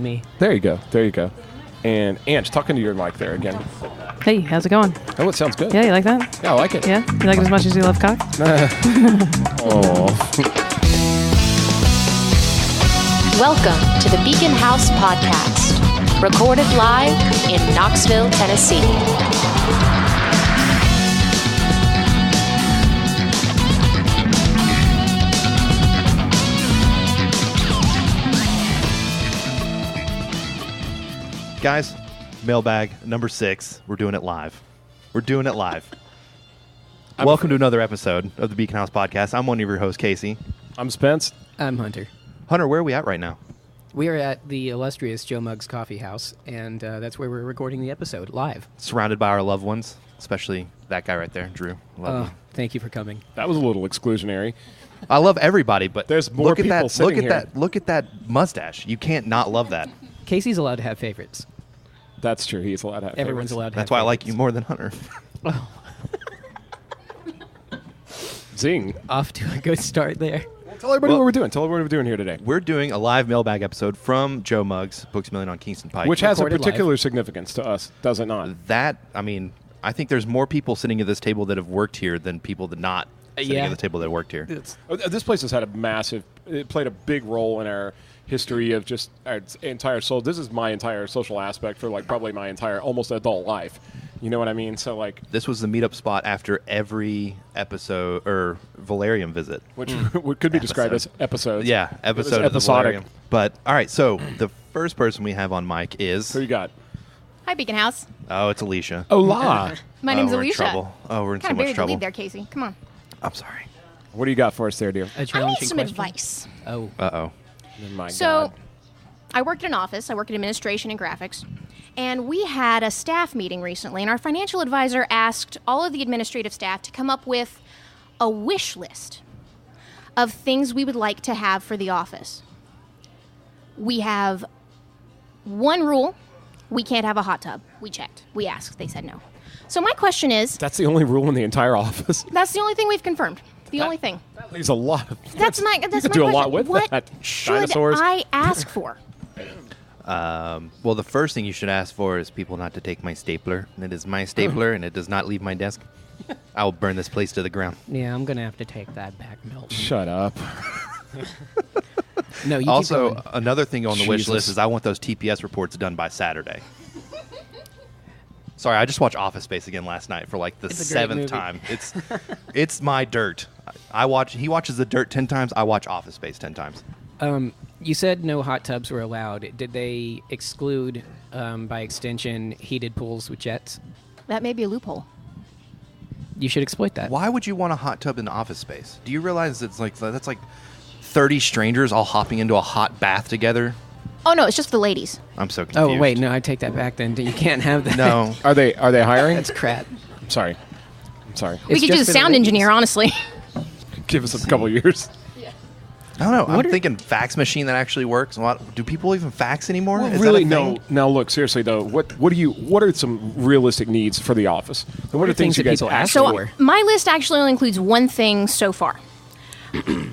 me. There you go. And Ange, talking to your mic there again. Hey, how's it going? Oh, it sounds good. Yeah, you like that? Yeah, I like it. Yeah? You like it as much as you love cock? Oh. Welcome to the Beacon House Podcast, recorded live in Knoxville, Tennessee. Guys, Mailbag number 6. We're doing it live. Welcome to another episode of the Beacon House Podcast. I'm one of your hosts, Casey. I'm Spence. I'm Hunter. Hunter, where are we at right now? We are at the illustrious Joe Muggs Coffee House, and that's where we're recording the episode, live. Surrounded by our loved ones, especially that guy right there, Drew. Love you. Thank you for coming. That was a little exclusionary. I love everybody, but there's more people sitting here. Look at that mustache. You can't not love that. Casey's allowed to have favorites. That's true. He's allowed to have Everyone's favorites. allowed to have That's why favorites. I like you more than Hunter. Oh. Zing. Off to a good start there. Tell everybody what we're doing. Tell everybody what we're doing here today. We're doing a live Mailbag episode from Joe Muggs, Books A Million on Kingston Pike. Which has a Recorded particular live. significance to us, does it not? I think there's more people sitting at this table that have worked here than people that not sitting Yeah. at the table that worked here. This place has had it played a big role in our history of just our entire soul. This is my entire social aspect for probably my entire almost adult life. You know what I mean? So this was the meetup spot after every episode or Valerium visit. Which could be described as episodes. Yeah, episode of the episodic. Valerium. But all right, so the first person we have on mic is Who you got? Hi, Beacon House. Oh, it's Alicia. Hola. My name's we're in Alicia. trouble. Oh, we're in so Kind of much buried the trouble. lead there, Casey. Come on. I'm sorry. What do you got for us there, dear? A I need challenging some question? advice. Oh. Uh-oh. My So, God. I worked in an office. I worked in administration and graphics. And we had a staff meeting recently, and our financial advisor asked all of the administrative staff to come up with a wish list of things we would like to have for the office. We have one rule. We can't have a hot tub. We checked. We asked. They said no. So my question is, That's the only rule in the entire office. that's the only thing we've confirmed. The only thing. That leaves a lot of... That's my you could my do a question. lot with what that. should Dinosaurs. I ask for? Well, the first thing you should ask for is people not to take my stapler. And it is my stapler, and it does not leave my desk. I will burn this place to the ground. Yeah, I'm going to have to take that back, Milton. Shut up. No, you Also, keep going. another thing on the wish Jesus. list is I want those TPS reports done by Saturday. Sorry, I just watched Office Space again last night for the It's a great 7th movie. time. It's my dirt. He watches The Dirt 10 times. I watch Office Space 10 times. You said no hot tubs were allowed. Did they exclude, by extension, heated pools with jets? That may be a loophole. You should exploit that. Why would you want a hot tub in Office Space? Do you realize that's like 30 strangers all hopping into a hot bath together? Oh no, it's just for the ladies. I'm so confused. Oh, wait, no, I take that back then. You can't have that. No. Are they hiring? That's crap. I'm sorry. We It's could just use for a the sound ladies. engineer, honestly. Give us a couple years. I don't know. What I'm are- thinking fax machine that actually works. Do people even fax anymore? Is Really? that a No. thing? Now look, seriously though. What are some realistic needs for the office? And what are things you that guys people ask ask So for? my list actually only includes one thing so far: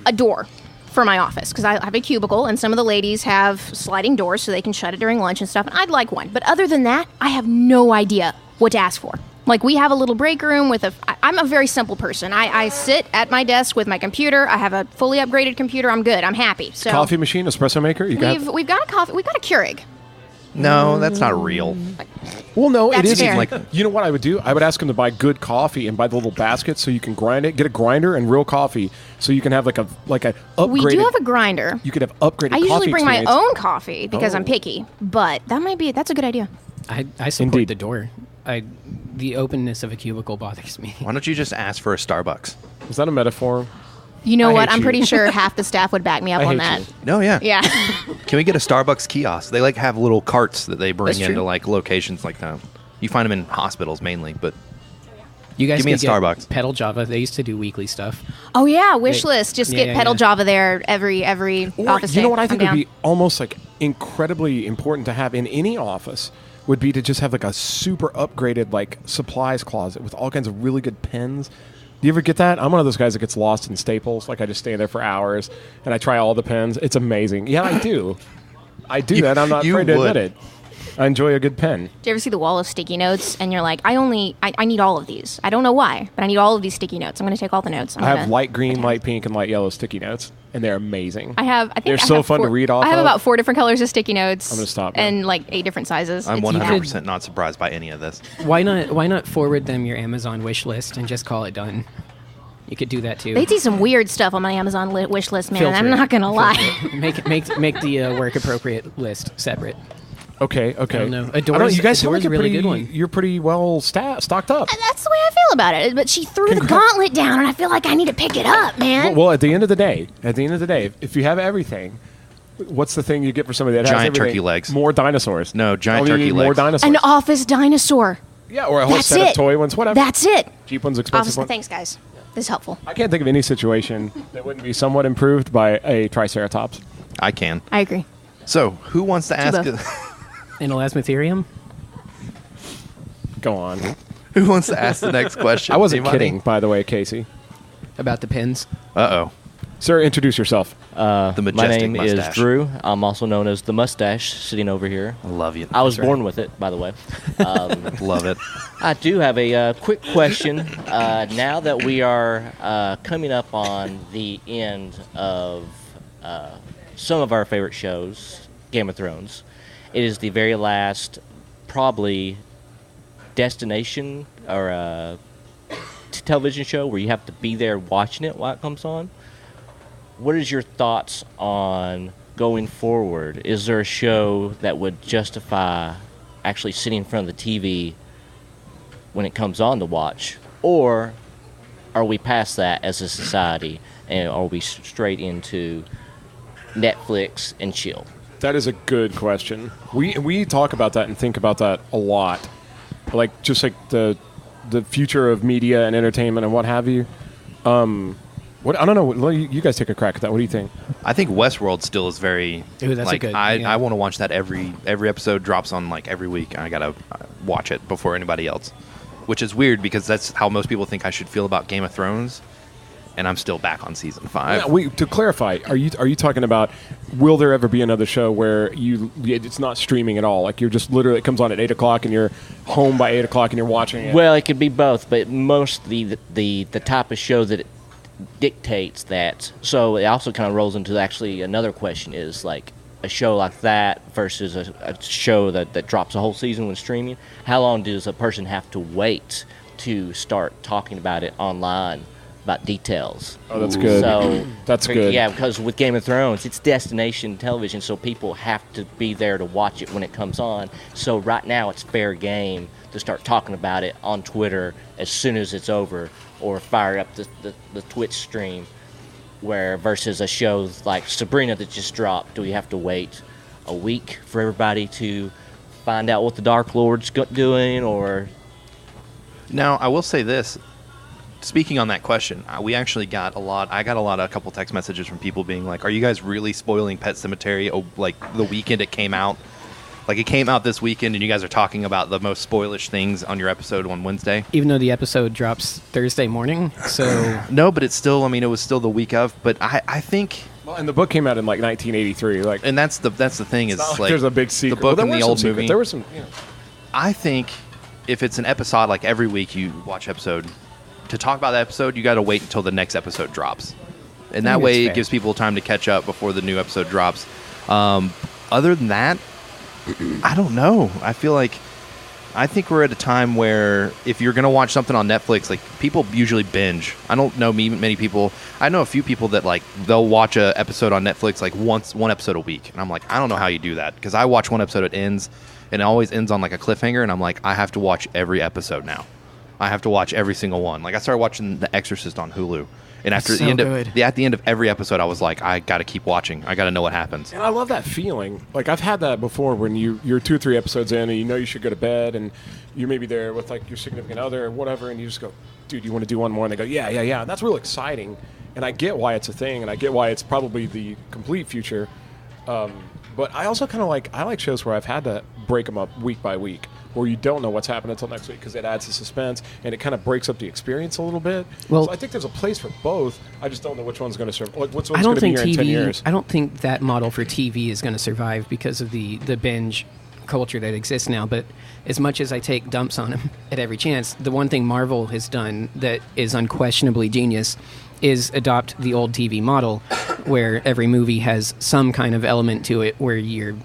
a door for my office, because I have a cubicle, and some of the ladies have sliding doors so they can shut it during lunch and stuff. And I'd like one, but other than that, I have no idea what to ask for. We have a little break room with I'm a very simple person. I sit at my desk with my computer. I have a fully upgraded computer. I'm good. I'm happy. So Coffee machine, espresso maker. You got. we've got a coffee. We've got a Keurig. No, that's not real. Well, no, That's it isn't. fair. You know what I would do? I would ask them to buy good coffee and buy the little basket so you can grind it. Get a grinder and real coffee so you can have like a upgraded. We do have a grinder. You could have upgraded. I usually coffee bring my experience. own coffee because I'm Oh. picky, but that's a good idea. I support Indeed. the door. The openness of a cubicle bothers me. Why don't you just ask for a Starbucks? Is that a metaphor? You know I what? hate I'm you. pretty sure half the staff would back me up I on hate that. you. No, yeah. Yeah. Can we get a Starbucks kiosk? They have little carts that they bring That's into true. locations like that. You find them in hospitals mainly, but You guys Give me could a get Starbucks. Pedal Java. They used to do weekly stuff. Oh yeah, wish Yeah. list. Just Yeah, get yeah, pedal yeah. Java there every Or, office you know day. what I I'm think would down. be almost incredibly important to have in any office would be to just have a super upgraded supplies closet with all kinds of really good pens. Do you ever get that? I'm one of those guys that gets lost in Staples. I just stay there for hours and I try all the pens. It's amazing. Yeah, I do. I do that. I'm not You afraid to would. admit it. I enjoy a good pen. Do you ever see the wall of sticky notes and you're like, I need all of these. I don't know why, but I need all of these sticky notes. I'm going to take all the notes. I have light green, light pink, and light yellow sticky notes, and they're amazing. I think they're I so have fun to read off I have of. about 4 different colors of sticky notes. I'm gonna stop now. And like 8 different sizes. I'm It's 100% not surprised by any of this. Why not forward them your Amazon wish list and just call it done? You could do that too. They see some weird stuff on my Amazon wish list, man. Filter I'm it. not gonna lie. Make the work appropriate list separate. Okay. I don't know. You guys seem Adore's like a really good one. You're pretty well stocked up. That's the way I feel about it. But she threw the gauntlet down, and I feel like I need to pick it up, man. Well, at the end of the day, if you have everything, what's the thing you get for somebody that has Giant everything? turkey legs. More dinosaurs. No, giant You turkey need More legs. dinosaurs. An office dinosaur. Yeah, or a whole That's set it. of toy ones, whatever. That's it. Cheap ones, expensive Office. ones. Thanks, guys. This is helpful. I can't think of any situation that wouldn't be somewhat improved by a Triceratops. I can. I agree. So, who wants to ask? In Elasmotherium? Go on. Who wants to ask the next question? I wasn't Anybody? kidding, by the way, Casey. About the pins? Uh-oh. Sir, introduce yourself. The My majestic name mustache. is Drew. I'm also known as the mustache, sitting over here. I love you. I was born with it, by the way. Love it. I do have a quick question. Now that we are coming up on the end of some of our favorite shows, Game of Thrones, it is the very last, probably, destination or television show where you have to be there watching it while it comes on. What is your thoughts on going forward? Is there a show that would justify actually sitting in front of the TV when it comes on to watch? Or are we past that as a society and are we straight into Netflix and chill? That is a good question. We talk about that and think about that a lot. Like, just like the future of media and entertainment and what have you. I don't know. You guys take a crack at that. What do you think? I think Westworld still is very. Ooh, that's a like, good- I yeah. want to watch that every episode drops on like every week. And I gotta watch it before anybody else, which is weird because that's how most people think I should feel about Game of Thrones, and I'm still back on season 5. Yeah, to clarify, are you talking about will there ever be another show where it's not streaming at all? Like you're just literally, it comes on at 8 o'clock and you're home by 8 o'clock and you're watching it. Well, it could be both, but mostly the type of show that it dictates that. So it also kind of rolls into actually another question is like a show like that versus a show that drops a whole season when streaming. How long does a person have to wait to start talking about it online, about details? Oh, that's good. So That's good. Yeah, because with Game of Thrones, it's destination television, so people have to be there to watch it when it comes on. So right now, it's fair game to start talking about it on Twitter as soon as it's over, or fire up the Twitch stream. Where versus a show like Sabrina that just dropped, do we have to wait a week for everybody to find out what the Dark Lord's doing, or? Now, I will say this. Speaking on that question, we actually got a couple text messages from people being like, "Are you guys really spoiling Pet Sematary? Oh, like the weekend it came out, like it came out this weekend, and you guys are talking about the most spoilish things on your episode on Wednesday." Even though the episode drops Thursday morning, so No, but it's still. I mean, it was still the week of. But I think, Well, and the book came out in like 1983. Like, and that's the thing is not like there's a big secret. The book Well, and there the were old some secrets. movie. There were some. I think if it's an episode, like every week you watch episode, to talk about that episode, you got to wait until the next episode drops. And that think way that's it fair. gives people time to catch up before the new episode drops. Other than that, I don't know. I think we're at a time where if you're going to watch something on Netflix, like people usually binge. I don't know many people. I know a few people that like they'll watch a episode on Netflix like one episode a week. And I'm like, I don't know how you do that because I watch one episode, it ends, and it always ends on like a cliffhanger. And I'm like, I have to watch every episode now. I have to watch every single one. Like I started watching The Exorcist on Hulu. And after It's the so end good. at the end of every episode, I was like, I got to keep watching. I got to know what happens. And I love that feeling. Like I've had that before when you're 2 or 3 episodes in and you know you should go to bed and you may be there with like your significant other or whatever and you just go, dude, you want to do one more? And they go, yeah. And that's real exciting. And I get why it's a thing and I get why it's probably the complete future. But I also kind of I like shows where I've had to break them up week by week. where you don't know what's happening until next week because it adds the suspense and it kind of breaks up the experience a little bit. Well, so I think there's a place for both. I just don't know which one's going to serve. Which one's I going don't to be think here in 10 years. I don't think that model for TV is going to survive because of the binge culture that exists now. But as much as I take dumps on him at every chance, the one thing Marvel has done that is unquestionably genius is adopt the old TV model where every movie has some kind of element to it where you're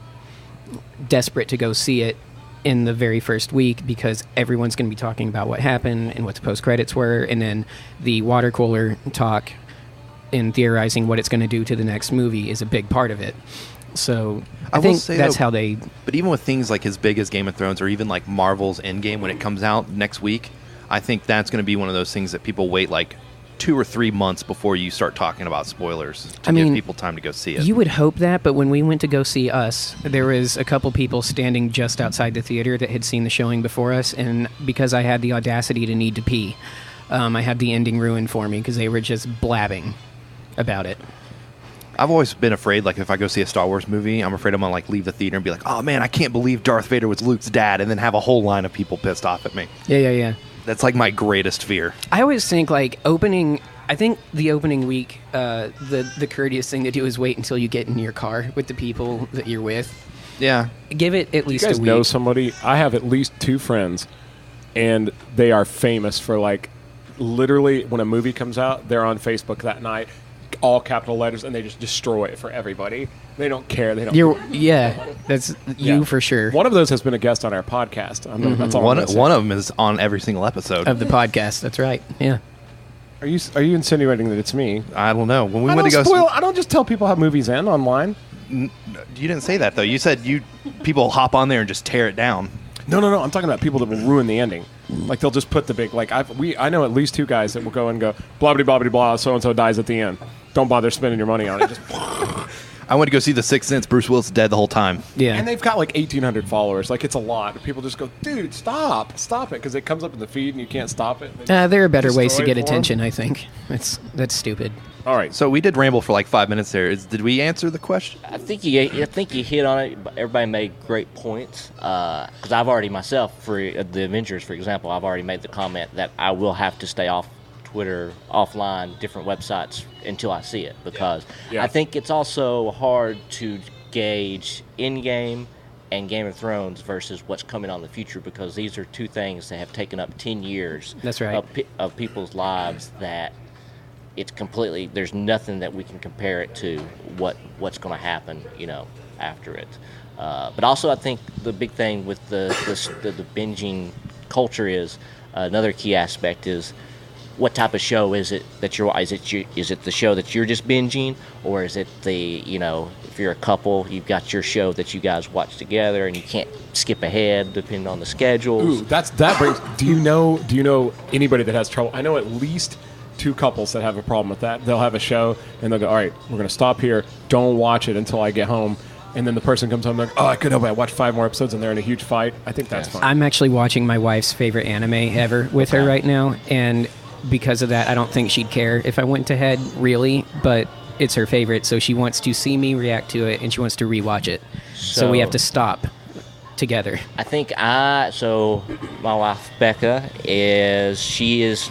desperate to go see it in the very first week because everyone's going to be talking about what happened and what the post-credits were, and then the water cooler talk and theorizing what it's going to do to the next movie is a big part of it. So I will think say, that's though, how they... But even with things like as big as Game of Thrones or even like Marvel's Endgame when it comes out next week, I think that's going to be one of those things that people wait like 2 or 3 months before you start talking about spoilers to give people time to go see it. You would hope that, but when we went to go see Us, there was a couple people standing just outside the theater that had seen the showing before us, and because I had the audacity to need to pee, I had the ending ruined for me because they were just blabbing about it. I've always been afraid, like, if I go see a Star Wars movie, I'm afraid I'm going to, like, leave the theater and be like, oh, man, I can't believe Darth Vader was Luke's dad, and then have a whole line of people pissed off at me. Yeah. That's, like, my greatest fear. I always think, like, I think the opening week, the courteous thing to do is wait until you get in your car with the people that you're with. Yeah. Give it at least a week. You guys know somebody? I have at least 2 friends, and they are famous for, like, literally, when a movie comes out, they're on Facebook that night, all capital letters, and they just destroy it for everybody. They don't care. They don't. That's you for sure. One of those has been a guest on our podcast. That's all. One of them is on every single episode of the podcast. That's right. Yeah. Are you insinuating that it's me? I don't know. When we I went don't to go, I don't just tell people how movies end online. You didn't say that though. You said people hop on there and just tear it down. No. I'm talking about people that will ruin the ending. Like they'll just put the big I know at least 2 guys that will go and go blah blah blah blah blah. So and so dies at the end. Don't bother spending your money on it. Just. I went to go see The Sixth Sense. Bruce Willis dead the whole time. Yeah. And they've got like 1,800 followers. Like it's a lot. People just go, dude, stop it, because it comes up in the feed and you can't stop it. There are better ways to destroy get it for 'em. attention. I think that's stupid. All right. So we did ramble for like 5 minutes there. Did we answer the question? I think you hit on it. Everybody made great points. Because I've already myself, for the Avengers, for example, I've already made the comment that I will have to stay off Twitter, offline, different websites until I see it, because I think it's also hard to gauge in-game and Game of Thrones versus what's coming on in the future, because these are 2 things that have taken up 10 years That's right. of people's lives that it's completely, there's nothing that we can compare it to what's going to happen, after it. But also I think the big thing with the binging culture is another key aspect is what type of show is it that is it the show that you're just binging, or is it if you're a couple, you've got your show that you guys watch together and you can't skip ahead depending on the schedules. Ooh, that brings. Do you know anybody that has trouble? I know at least 2 couples that have a problem with that. They'll have a show and they'll go, all right, we're going to stop here. Don't watch it until I get home. And then the person comes home and like, oh, I couldn't help it. I watched 5 more episodes and they're in a huge fight. I think that's fine. I'm actually watching my wife's favorite anime ever with her right now, and because of that, I don't think she'd care if I went to head, really, but it's her favorite, so she wants to see me react to it, and she wants to rewatch it. So we have to stop together. I think so my wife, Becca, she's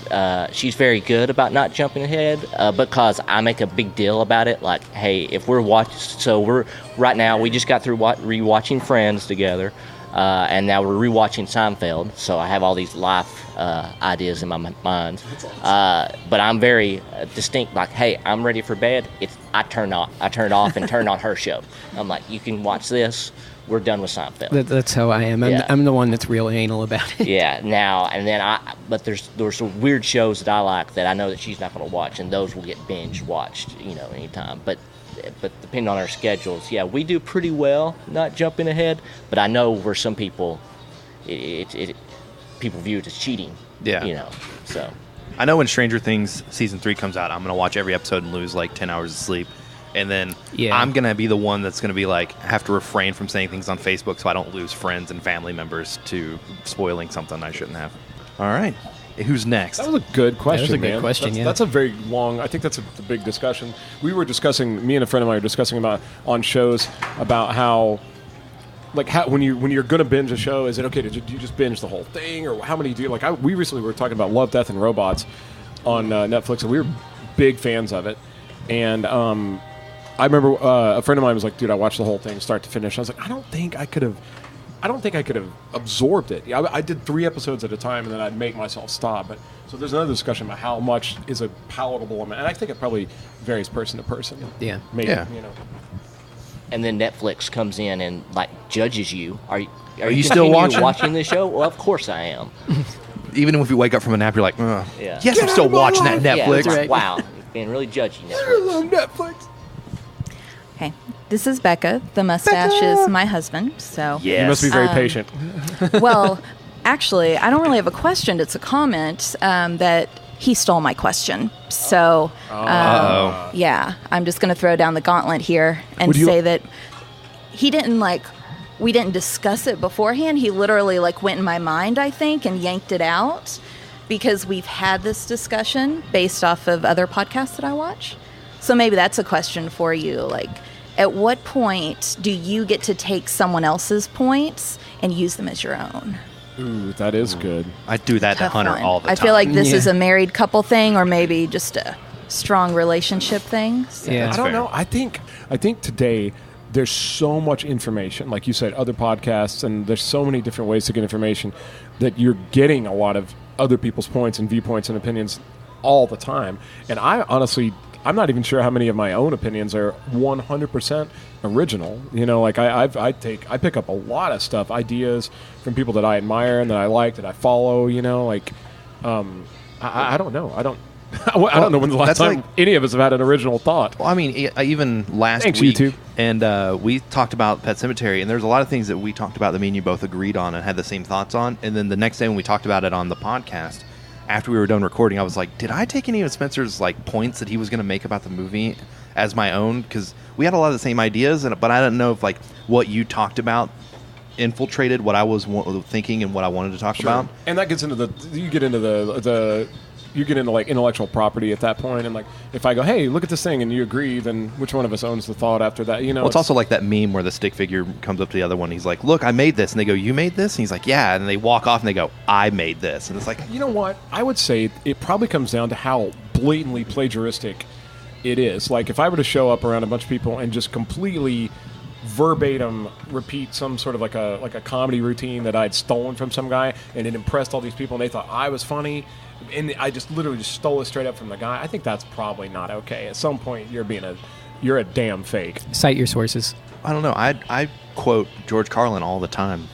very good about not jumping ahead, because I make a big deal about it. Like, hey, if we're right now, we just got through rewatching Friends together, and now we're rewatching Seinfeld, so I have all these life ideas in my mind. But I'm very distinct, like, hey, I'm ready for bed. I turn off and turn on her show. I'm like, you can watch this. We're done with Seinfeld. That's how I am. I'm the one that's real anal about it. Yeah, now and then but there's some weird shows that I like that I know that she's not going to watch, and those will get binge watched, anytime. But depending on our schedules, we do pretty well not jumping ahead. But I know where some people, people view it as cheating. Yeah. So. I know when Stranger Things season 3 comes out, I'm going to watch every episode and lose like 10 hours of sleep. And then I'm going to be the one that's going to be like, have to refrain from saying things on Facebook so I don't lose friends and family members to spoiling something I shouldn't have. All right. Who's next? That was a good question, That was a good man. question, That's a very long, I think that's a big discussion. We were discussing, me and a friend of mine were discussing on shows about how like how when you're gonna binge a show, is it okay to do you just binge the whole thing, or how many do you like? We recently were talking about Love, Death, and Robots on Netflix, and we were big fans of it. And I remember a friend of mine was like, "Dude, I watched the whole thing, start to finish." I was like, I don't think I could have absorbed it. I did 3 episodes at a time, and then I'd make myself stop. But so there's another discussion about how much is a palatable amount, and I think it probably varies person to person. Yeah. Maybe, Yeah. And then Netflix comes in and like judges you. Are you still watching the show? Well, of course I am. Even if you wake up from a nap, you're like, Yeah. yes, I'm still watching that Yeah, Netflix. it's like, wow, you're being really judgy. Netflix. I love Netflix. Okay, this is Becca. The mustache is my husband. So, Yes. You must be very patient. well, actually, I don't really have a question. It's a comment that he stole my question. So, yeah, I'm just going to throw down the gauntlet here and say that he didn't we didn't discuss it beforehand. He literally went in my mind, I think, and yanked it out because we've had this discussion based off of other podcasts that I watch. So maybe that's a question for you. At what point do you get to take someone else's points and use them as your own? Ooh, that is good. I do that to Tough Hunter one. all the time. I feel like this Yeah. is a married couple thing, or maybe just a strong relationship thing. So. Yeah. I don't fair. know. I think today there's so much information, like you said, other podcasts, and there's so many different ways to get information that you're getting a lot of other people's points and viewpoints and opinions all the time. And I honestly, I'm not even sure how many of my own opinions are 100% original. I pick up a lot of stuff, ideas from people that I admire and that I like, that I follow. I don't know. I don't know when the last that's time like- any of us have had an original thought. Well, I mean, even last Thanks, week, YouTube. and we talked about Pet Sematary, and there's a lot of things that we talked about that me and you both agreed on and had the same thoughts on. And then the next day when we talked about it on the podcast, after we were done recording, I was like, did I take any of Spencer's points that he was going to make about the movie as my own? Because we had a lot of the same ideas, but I didn't know if what you talked about infiltrated what I was thinking and what I wanted to talk about. And that gets into you get into intellectual property at that point, and if I go, hey, look at this thing, and you agree, then which one of us owns the thought after that? Well, it's also like that meme where the stick figure comes up to the other one. He's like, look, I made this. And they go, you made this? And he's like, yeah. And they walk off and they go, I made this. And it's like, you know what? I would say it probably comes down to how blatantly plagiaristic it is. If I were to show up around a bunch of people and just completely verbatim repeat some sort of like a comedy routine that I'd stolen from some guy, and it impressed all these people and they thought I was funny, and I just literally just stole it straight up from the guy, I think that's probably not okay. At some point you're a damn fake. Cite your sources. I don't know. I quote George Carlin all the time.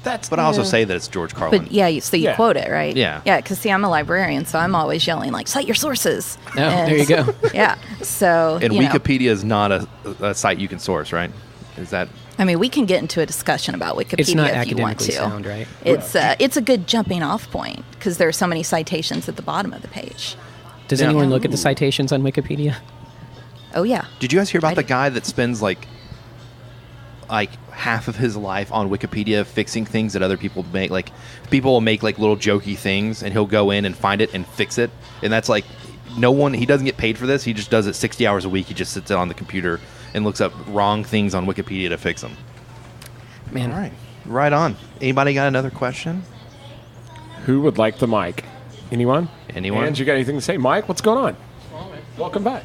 But I also say that it's George Carlin. But yeah, so you quote it, right? Yeah. Yeah, because see, I'm a librarian, so I'm always yelling cite your sources. Oh, there you go. Yeah. So And you know. Wikipedia is not a site you can source, right? Is that... I mean, we can get into a discussion about Wikipedia It's not if you want academically to. sound, right? It's a good jumping off point because there are so many citations at the bottom of the page. Does Yeah. anyone look at the citations on Wikipedia? Oh yeah. Did you guys hear about I the did. guy that spends like half of his life on Wikipedia fixing things that other people make? Like, people will make little jokey things, and he'll go in and find it and fix it. And that's he doesn't get paid for this. He just does it 60 hours a week. He just sits on the computer and looks up wrong things on Wikipedia to fix them. Man, All right. Right on. Anybody got another question? Who would like the mic? Anyone? Anyone? And you got anything to say? Mike, what's going on? Welcome back.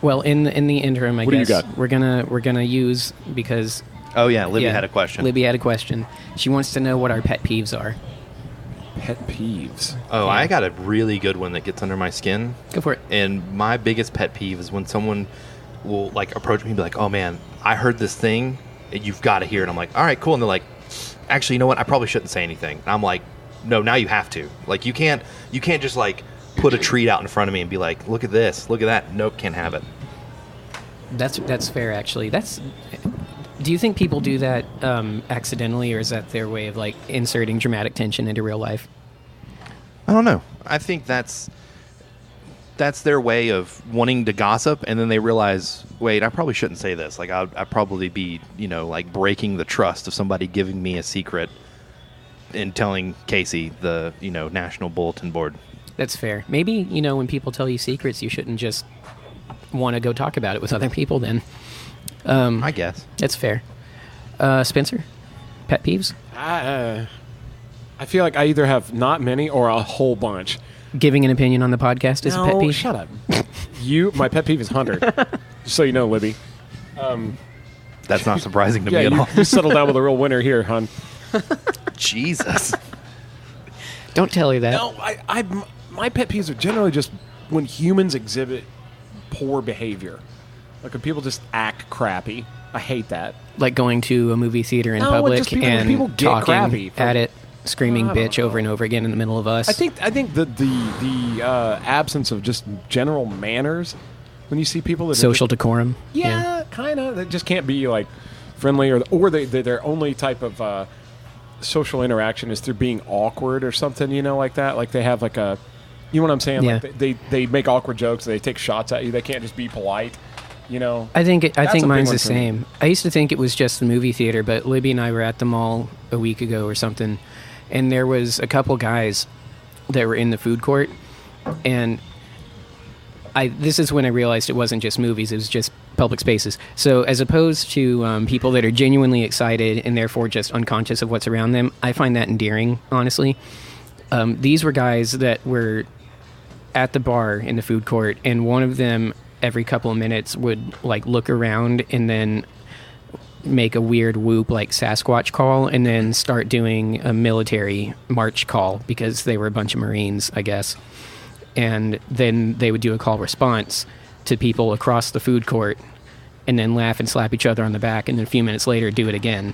Well, in the interim, I What do you guess got? we're gonna use because Oh, yeah. Libby had a question. Libby had a question. She wants to know what our pet peeves are. Pet peeves. Oh, I got a really good one that gets under my skin. Go for it. And my biggest pet peeve is when someone will approach me and be like, "Oh man, I heard this thing. You've got to hear it." I'm like, "All right, cool." And they're like, "Actually, you know what? I probably shouldn't say anything." And I'm like, "No, now you have to. You can't just put a treat out in front of me and be like, look at this, look at that. Nope, can't have it." That's fair, actually. Do you think people do that accidentally, or is that their way of inserting dramatic tension into real life? I don't know. I think that's their way of wanting to gossip, and then they realize, wait, I probably shouldn't say this. I'd probably be, breaking the trust of somebody giving me a secret and telling Casey, the, National Bulletin Board. That's fair. Maybe, when people tell you secrets, you shouldn't just want to go talk about it with other people then. I guess. That's fair. Spencer, pet peeves? I feel like I either have not many or a whole bunch. Giving an opinion on the podcast is a pet peeve? Shut up. My pet peeve is Hunter. Just so you know, Libby. That's not surprising to me at you, all. you settle down with a real winner here, hon. Jesus. Don't tell her that. No, my pet peeves are generally just when humans exhibit poor behavior. Like when people just act crappy. I hate that. Like going to a movie theater in No, public just people and get crappy talking at it, screaming bitch over and over again in the middle of us. I think the absence of just general manners when you see people that social are just, decorum. Yeah, kind of. They just can't be like friendly or their only type of social interaction is through being awkward or something. You know, like that. Like they have like a, you know what I'm saying? Yeah. Like they make awkward jokes. They take shots at you. They can't just be polite. You know, I think That's a big mine's one the for me. same. I used to think it was just the movie theater, but Libby and I were at the mall a week ago or something, and there was a couple guys that were in the food court, and this is when I realized it wasn't just movies; it was just public spaces. So as opposed to people that are genuinely excited and therefore just unconscious of what's around them, I find that endearing, honestly. These were guys that were at the bar in the food court, and one of them every couple of minutes would like look around and then make a weird whoop like Sasquatch call and then start doing a military march call because they were a bunch of Marines, I guess. And then they would do a call response to people across the food court and then laugh and slap each other on the back, and then a few minutes later do it again.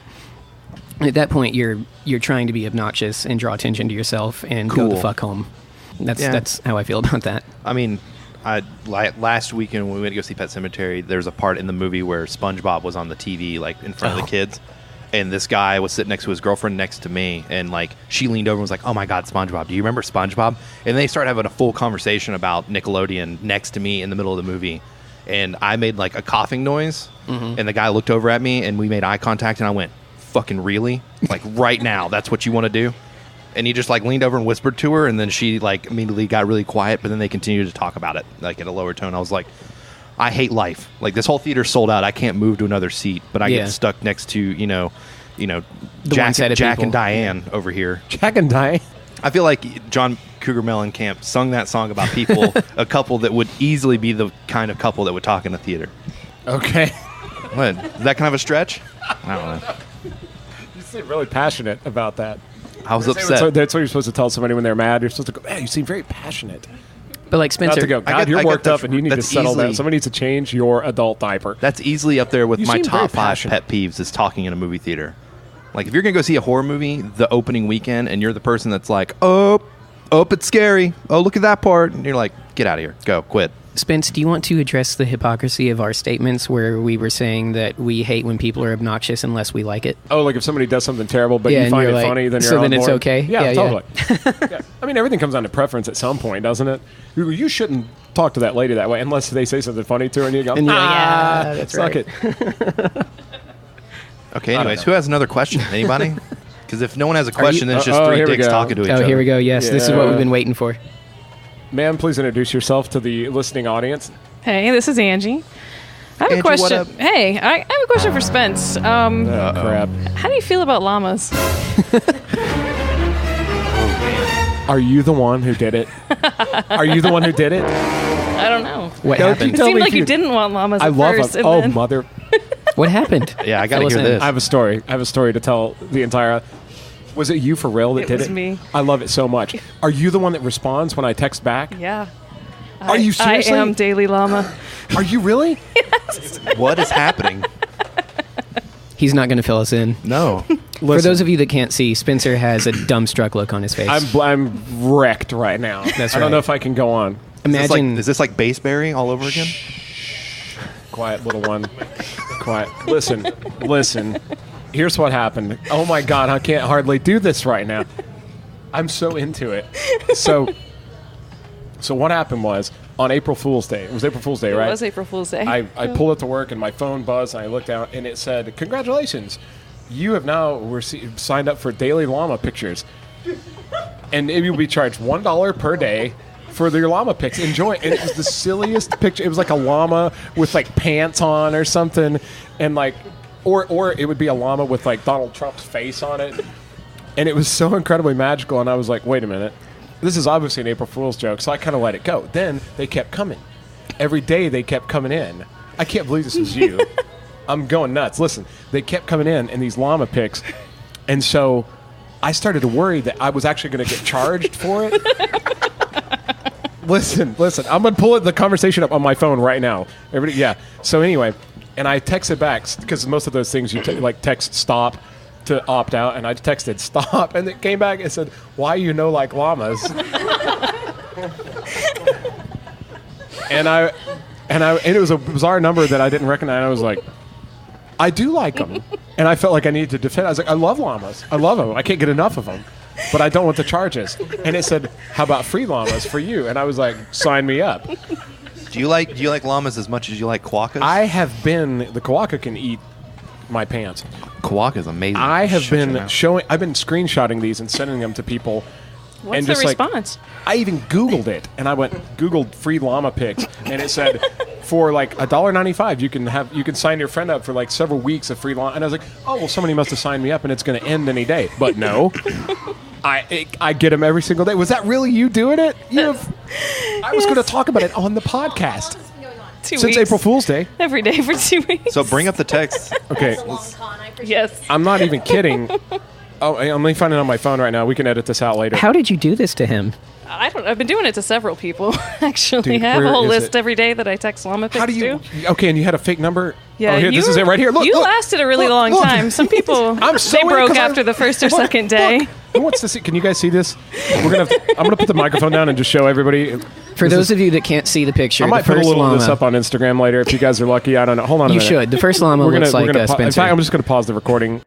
At that point you're trying to be obnoxious and draw attention to yourself and go the fuck home. That's how I feel about that. I mean, last weekend when we went to go see Pet Sematary, there's a part in the movie where SpongeBob was on the TV, like in front of the kids, and this guy was sitting next to his girlfriend next to me, and like she leaned over and was like, "Oh my God, SpongeBob! Do you remember SpongeBob?" And they started having a full conversation about Nickelodeon next to me in the middle of the movie, and I made like a coughing noise, and the guy looked over at me, and we made eye contact, and I went, "Fucking really? Like right now? That's what you want to do?" And he just like leaned over and whispered to her, and then she like immediately got really quiet, but then they continued to talk about it like at a lower tone. I was like, I hate life. Like this whole theater's sold out. I can't move to another seat, but I get stuck next to, you know, Jack and Diane over here. Jack and Diane. I feel like John Cougar Mellencamp sung that song about people, a couple that would easily be the kind of couple that would talk in a theater. Okay. What? Is that kind of a stretch? I don't know. You seem really passionate about that. I was upset. So that's what you're supposed to tell somebody when they're mad. You're supposed to go, man, you seem very passionate. But like Not Spencer, to go, God, you're worked up and you need to that's settle down. easily- Somebody needs to change your adult diaper. That's easily up there with You my seem very top 5 passionate. pet peeves is talking in a movie theater. Like, if you're going to go see a horror movie the opening weekend and you're the person that's like, oh, it's scary. Oh, look at that part. And you're like, get out of here. Go. Quit. Spence, do you want to address the hypocrisy of our statements where we were saying that we hate when people are obnoxious unless we like it? Oh, like if somebody does something terrible, but Yeah, you and find you're it like, funny, then you're so on then it's board. okay? Yeah, Yeah, totally. Yeah. I mean, everything comes down to preference at some point, doesn't it? You shouldn't talk to that lady that way unless they say something funny to her, and you go, And you're like, yeah, that's suck right. it. Okay, anyways, who has another question? Anybody? Because if no one has a question, then it's just Oh, three here we dicks go. talking to each other. Oh, here we go. Yes, this is what Yeah. we've been waiting for. Ma'am, please introduce yourself to the listening audience. Hey, this is Angie. I have Angie, a question. what up? Hey, I have a question for Spence. Crap. How do you feel about llamas? Are you the one who did it? Are you the one who did it? I don't know. What Don't happened? It Tell seemed me like if you you- didn't want llamas I at love first. them. And Oh, then, mother. What happened? Yeah, I got to Fill hear us in. this. I have a story. I have a story to tell the entire. Was it you for real that It did was it? me. I love it so much. Are you the one that responds when I text back? Yeah. Are you seriously? I am Daily Llama. Are you really? What is happening? He's not going to fill us in. No. For those of you that can't see, Spencer has a dumbstruck look on his face. I'm wrecked right now. That's I don't right. know if I can go on. Imagine Is this like Baseberry all over again? Quiet, little one. Quiet. Listen. Here's what happened. Oh my God, I can't hardly do this right now. I'm so into it. So what happened was on April Fool's Day. It was April Fool's Day, right? It was April Fool's Day. I pulled up to work and my phone buzzed and I looked out and it said, "Congratulations, you have now signed up for daily llama pictures, and you'll be charged $1 per day for your llama pics. Enjoy." And it was the silliest picture. It was like a llama with like pants on or something, and like Or it would be a llama with like Donald Trump's face on it. And it was so incredibly magical, and I was like, wait a minute. This is obviously an April Fool's joke, so I kind of let it go. Then they kept coming. Every day they kept coming in. I can't believe this is you. I'm going nuts. Listen, they kept coming in these llama pics, and so I started to worry that I was actually going to get charged for it. Listen. I'm going to pull the conversation up on my phone right now. Everybody, yeah. So anyway, and I texted back, because most of those things you text stop to opt out, and I texted stop, and it came back and said, why you know like llamas? and it was a bizarre number that I didn't recognize. I was like, I do like them. And I felt like I needed to defend. I was like, I love llamas. I love them. I can't get enough of them. But I don't want the charges. And it said, how about free llamas for you? And I was like, sign me up. Do you like llamas as much as you like quokkas? The quokka can eat my pants. Quokka is amazing. I've been screenshotting these and sending them to people. What's and the just response? I even Googled it, and I Googled free llama pics, and it said for like $1.95 you can sign your friend up for like several weeks of free llama. And I was like, oh well, somebody must have signed me up, and it's going to end any day. But no, I get them every single day. Was that really you doing it? I was going to talk about it on the podcast. 2 Since weeks. April Fool's Day. Every day for 2 weeks. So bring up the text. Okay. Yes. I'm not even kidding. Oh, let me find it on my phone right now. We can edit this out later. How did you do this to him? I've been doing it to several people, actually. Dude, I have a where whole is list it? every day that I text Llama pics How do you? to. Okay, and you had a fake number. Yeah, Oh, here, this is it right here. Look, you look, lasted a really look, long look. time. Some people I'm so they in broke 'cause after the first or look, second day. Look. Who wants to see? Can you guys see this? I'm gonna put the microphone down and just show everybody. For those of you that can't see the picture, I might the put a first little of llama, this up on Instagram later if you guys are lucky. I don't know. Hold on a you minute. should. The first llama looks like in Spencer. fact, I'm just going to pause the recording.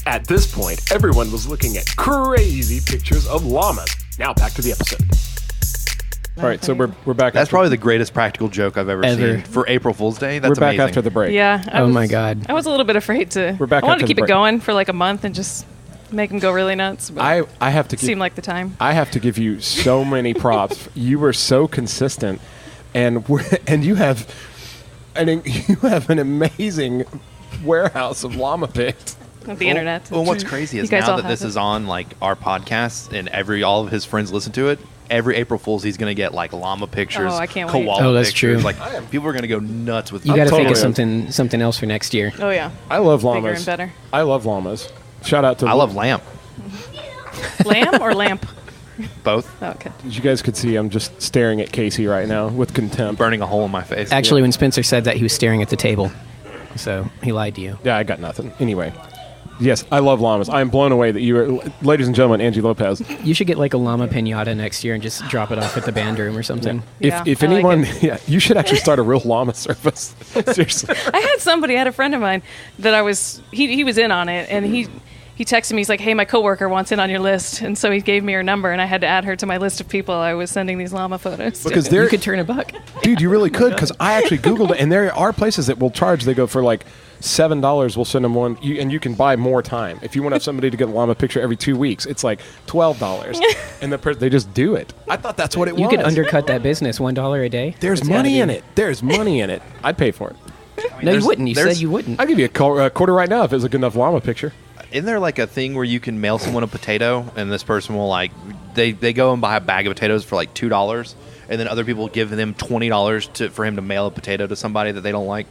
At this point, everyone was looking at crazy pictures of llamas. Now back to the episode. All right, so we're back. That's probably the greatest practical joke I've ever Ever. seen for April Fool's Day. That's We're back amazing. after the break. Yeah. Oh my God. I was a little bit afraid to. We're back I wanted after to keep the it break. going for like a month and just make them go really nuts. But I have to it seemed like the time. I have to give you so many props. You were so consistent, and you have an amazing warehouse of llama pics. The internet. Well, what's crazy is You guys now all that have this it. is on like our podcast and all of his friends listen to it. Every April Fool's, he's gonna get like llama pictures, Oh, I can't wait. koala Oh, that's pictures. true. Like people are gonna go nuts with. You got to think totally of something else for next year. Oh yeah. I love Bigger llamas. and better. I love llamas. Shout out to I love lamp. Lamb or lamp? Both Oh, okay. As you guys could see, I'm just staring at Casey right now with contempt. burning a hole in my face. Actually, when Spencer said that, he was staring at the table. So he lied to you. Yeah, I got nothing. Anyway, yes, I love llamas. I am blown away that you are, ladies and gentlemen, Angie Lopez. You should get like a llama pinata next year and just drop it off at the band room or something. Yeah, if I like anyone, it. yeah, you should actually start a real llama service. Seriously. I had a friend of mine that he was in on it, and he texted me. He's like, "Hey, my coworker wants in on your list," and so he gave me her number, and I had to add her to my list of people I was sending these llama photos. Because to. there, You could turn a buck. dude, you really could. Because I actually Googled it, and there are places that will charge. They go for like $7. We'll send them one, and you can buy more time. If you want to have somebody to get a llama picture every 2 weeks, it's like $12, and they just do it. I thought that's what it You was. could undercut that business $1 a day. There's That's money gotta in be- it. There's money in it. I'd pay for it. No, you wouldn't. You there's- said you wouldn't. I'd give you a quarter right now if it was a good enough llama picture. Isn't there like a thing where you can mail someone a potato and this person will like they go and buy a bag of potatoes for like $2 and then other people give them $20 for him to mail a potato to somebody that they don't like?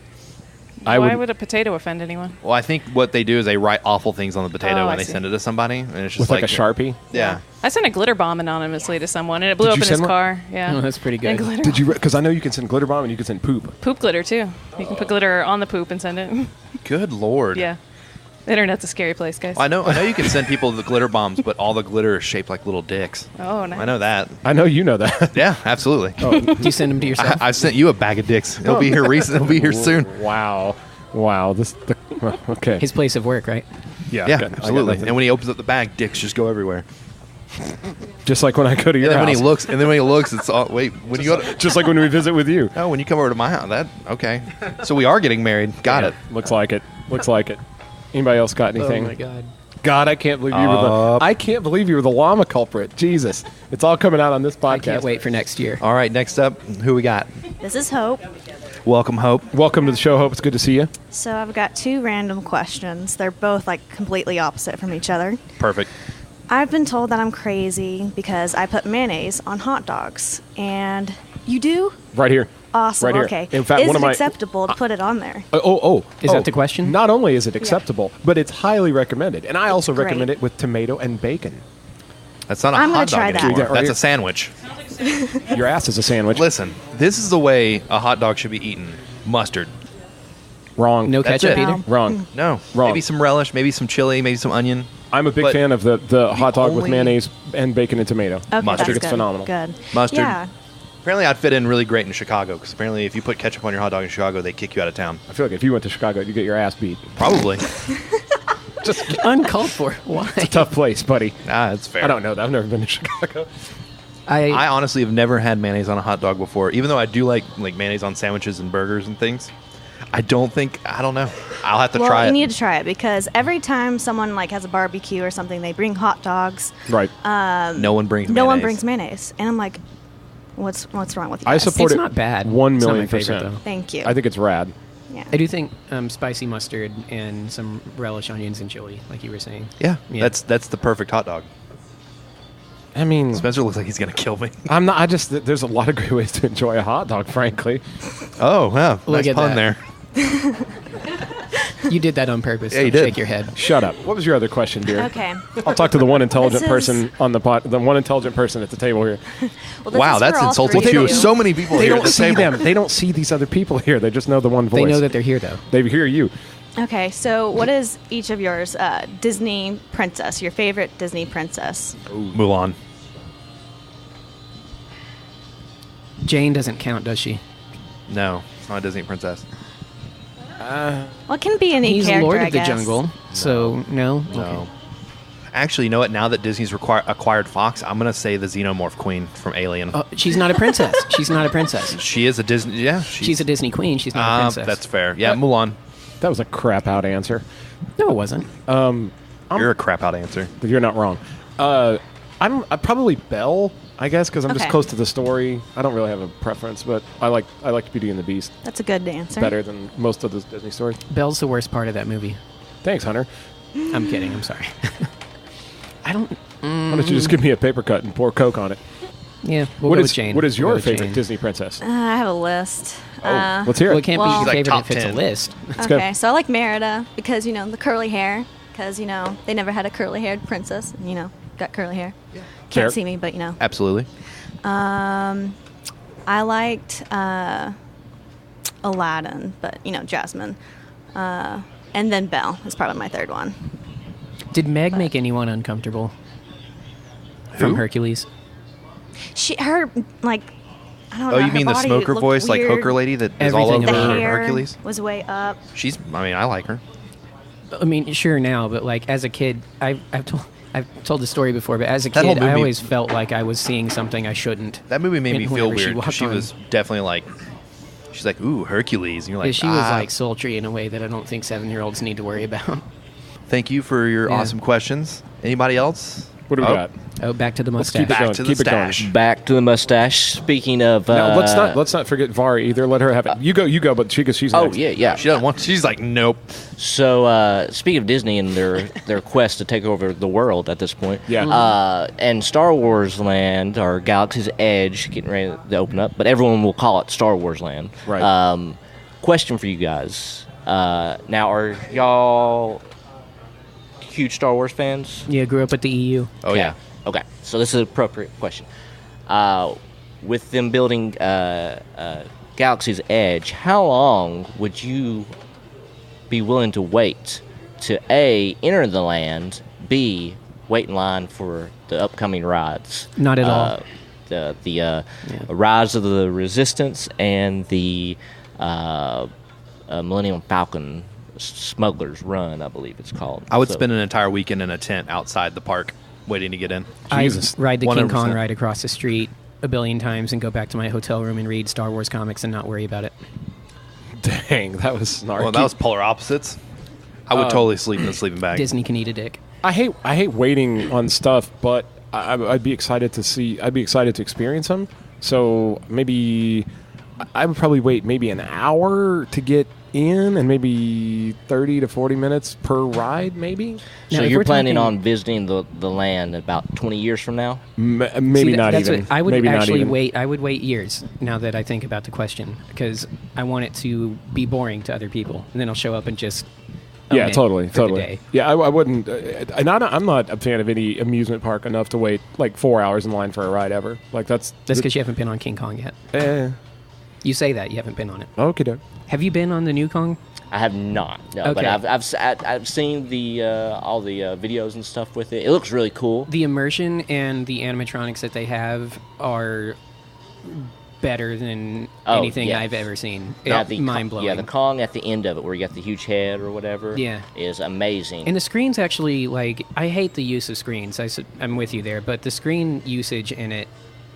Why would a potato offend anyone? Well, I think what they do is they write awful things on the potato Oh, when I they see. send it to somebody, and it's just With like a Sharpie. Yeah. I sent a glitter bomb anonymously to someone, and it blew Did up you in his send one? car. Yeah. Oh, that's pretty And good. glitter. Did you? Because I know you can send glitter bomb and you can send poop. Poop glitter too. You can put glitter on the poop and send it. Good Lord. Yeah. The internet's a scary place, guys. I know you can send people the glitter bombs, but all the glitter is shaped like little dicks. Oh, nice. I know that. I know you know that. Yeah, absolutely. Do you send them to yourself? I sent you a bag of dicks. It'll be here recent. It'll be here soon. Wow. Okay. His place of work, right? yeah. Yeah, I got absolutely. nothing. And when he opens up the bag, dicks just go everywhere. Just like when I go to your And then house. when he looks, it's all wait. When you go to, Just like when we visit with you. when you come over to my house, okay. So we are getting married. Got it. Looks like it. Looks like it. Anybody else got anything? Oh my God. God, I can't believe you were I can't believe you were the llama culprit. Jesus. It's all coming out on this podcast. I can't wait for next year. All right, next up, who we got? This is Hope. Welcome, Hope. Welcome to the show, Hope. It's good to see you. So I've got 2 random questions. They're both like completely opposite from each other. Perfect. I've been told that I'm crazy because I put mayonnaise on hot dogs. And you do? Right here. Awesome. Right here. Okay. In fact, is one it of my acceptable to put it on there? Is that the question? Not only is it acceptable, but it's highly recommended. And I also Great. recommend it with tomato and bacon. That's not a I'm gonna hot dog try that. anymore. Right That's here. a sandwich. Your ass is a sandwich. Listen, this is the way a hot dog should be eaten. Mustard. Wrong. No That's ketchup it. either? Wrong. No. Wrong. Maybe some relish, maybe some chili, maybe some onion. I'm a big But fan of the hot dog with only- mayonnaise and bacon and tomato. Okay, Mustard. that's I think it's good. phenomenal. Good. Mustard. Yeah. Apparently, I'd fit in really great in Chicago because apparently, if you put ketchup on your hot dog in Chicago, they kick you out of town. I feel like if you went to Chicago, you'd get your ass beat. Probably. Uncalled for. Why? Tough place, buddy. That's fair. I don't know that. I've never been to Chicago. I honestly have never had mayonnaise on a hot dog before, even though I do like mayonnaise on sandwiches and burgers and things. I don't know. I'll have to Well, try you it. need to try it because every time someone like has a barbecue or something, they bring hot dogs. Right. No one brings No one mayonnaise. brings mayonnaise, and I'm like, what's wrong with you? I guys? support It's it not bad. 1 It's not million my favorite, %. though. Thank you. I think it's rad. Yeah. I do think spicy mustard and some relish, onions, and chili, like you were saying. Yeah, Yeah. that's the perfect hot dog. I mean, Spencer looks like he's gonna kill me. I'm not. There's a lot of great ways to enjoy a hot dog, frankly. Oh, wow. Look Nice at pun that. there. You did that on purpose. Yeah, you Don't did. Shake your head. Shut up. What was your other question, dear? Okay. I'll talk to the one intelligent This is- person on the one intelligent person at the table here. Well, this Wow, is that's for all insulting three to of you. so many people They here at don't the see table. them. They don't see these other people here. They just know the one voice. They know that they're here, though. They hear you. Okay, so what is each of yours Disney princess? Your favorite Disney princess? Mulan. Jane doesn't count, does she? No, it's not a Disney princess. Well, it can be any He's character, Lord I of the guess. Jungle, so no. No. Okay. Actually, you know what? Now that Disney's acquired Fox, I'm gonna say the xenomorph queen from Alien. Oh, she's not a princess. She's not a princess. She is a Disney. Yeah, She's a Disney queen. She's not a princess. That's fair. Yeah, Mulan. That was a crap out answer. No, it wasn't. You're a crap out answer. You're not wrong. I'm probably Belle, I guess, because I'm just Okay. close to the story. I don't really have a preference, but I like Beauty and the Beast That's a good answer. better than most of the Disney stories. Belle's the worst part of that movie. Thanks, Hunter. I'm kidding. I'm sorry. I don't. Why don't you just give me a paper cut and pour Coke on it? Yeah, we'll What go is with Jane. What is We'll your go with favorite Jane. Disney princess? I have a list. Let's hear Well, it. it can't Well- be your Like favorite top if it's 10. a list. go. Okay, so I like Merida because, the curly hair. Because, they never had a curly-haired princess. And, got curly hair. Fair. Can't see me, but, Absolutely. I liked Aladdin, but, Jasmine. And then Belle is probably my third one. Did Meg make anyone uncomfortable from Who? Hercules? Her, like, I don't know. Oh, you her mean the body smoker looked voice, like weird. hooker lady that is all Everything over The about hair Hercules? was way up. I like her. I mean, sure now, but like as a kid, I've told the story before, but as a That whole kid, I movie- always felt like I was seeing something I shouldn't. That movie made me feel Whenever she weird. 'Cause walked She on. was definitely like, she's like, ooh, Hercules. And you're like, She was like sultry in a way that I don't think 7-year-olds need to worry about. Thank you for your Yeah. awesome questions. Anybody else? What do we Oh. got? Oh, back to the Let's mustache. keep it Back going. to the Keep it going. stash. Back to the mustache. Speaking of, Now, let's not forget Vari either. Let her have it. You go, but she's oh next. yeah. She doesn't want. She's like, nope. So speaking of Disney and their quest to take over the world at this point, Yeah. and Star Wars Land or Galaxy's Edge getting ready to open up, but everyone will call it Star Wars Land. Right. Question for you guys: now, are y'all huge Star Wars fans? Yeah, grew up with the EU. Oh yeah. Okay, so this is an appropriate question. With them building Galaxy's Edge, how long would you be willing to wait to A, enter the land, B, wait in line for the upcoming rides? Not at all. The Rise of the Resistance and the Millennium Falcon Smuggler's Run, I believe it's called. I would So- spend an entire weekend in a tent outside the park waiting to get in. Jesus. I ride the King 100%. Kong ride across the street a billion times and go back to my hotel room and read Star Wars comics and not worry about it. Dang, that was snarky. Well, that was polar opposites. I would totally sleep in a sleeping bag. Disney can eat a dick. I hate waiting on stuff, but I'd be excited to see. I'd be excited to experience them. So maybe I would probably wait maybe an hour to get in, and maybe 30 to 40 minutes per ride, maybe. So you're planning on visiting the land about 20 years from now? Maybe not even. I would maybe actually wait. I would wait years now that I think about the question, because I want it to be boring to other people, and then I'll show up and just own it totally. for the day. Yeah, I wouldn't. And I'm not a fan of any amusement park enough to wait like 4 hours in line for a ride ever. Like that's because you haven't been on King Kong yet. You say that you haven't been on it. Okay, doke. Have you been on the new Kong? I have not. No, Okay. but I've seen the all the videos and stuff with it. It looks really cool. The immersion and the animatronics that they have are better than anything I've ever seen. It's mind-blowing. Yeah, the Kong at the end of it, where you got the huge head or whatever, is amazing. And the screens actually, like, I hate the use of screens. I'm with you there, but the screen usage in it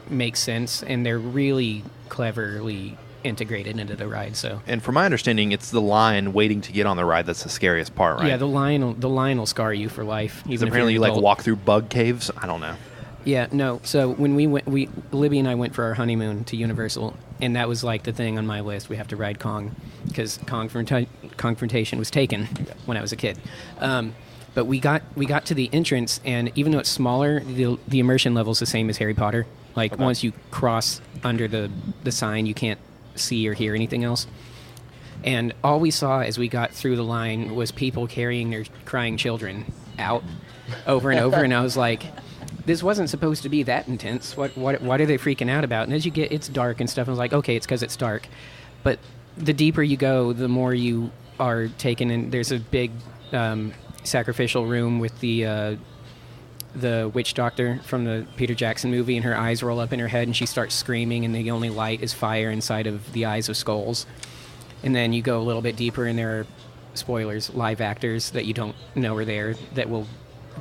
makes sense, and they're really cleverly integrated into the ride. So, and from my understanding, it's the line waiting to get on the ride that's the scariest part, right? Yeah, the line will scar you for life. Even apparently if you you're an walk through bug caves. I don't know. Yeah, no. So when we went, Libby and I went for our honeymoon to Universal, and that was like the thing on my list. We have to ride Kong because Confrontation was taken when I was a kid. But we got to the entrance, and even though it's smaller, the immersion level is the same as Harry Potter. Like once you cross under the sign, you can't see or hear anything else. And all we saw as we got through the line was people carrying their crying children out over and over, and I was like, this wasn't supposed to be that intense. What are they freaking out about? And as you get, it's dark and stuff. I was like, okay, it's because it's dark. But the deeper you go, the more you are taken in. There's a big sacrificial room with the witch doctor from the Peter Jackson movie, and her eyes roll up in her head, and she starts screaming, and the only light is fire inside of the eyes of skulls. And then you go a little bit deeper, and there are, spoilers, live actors that you don't know are there that will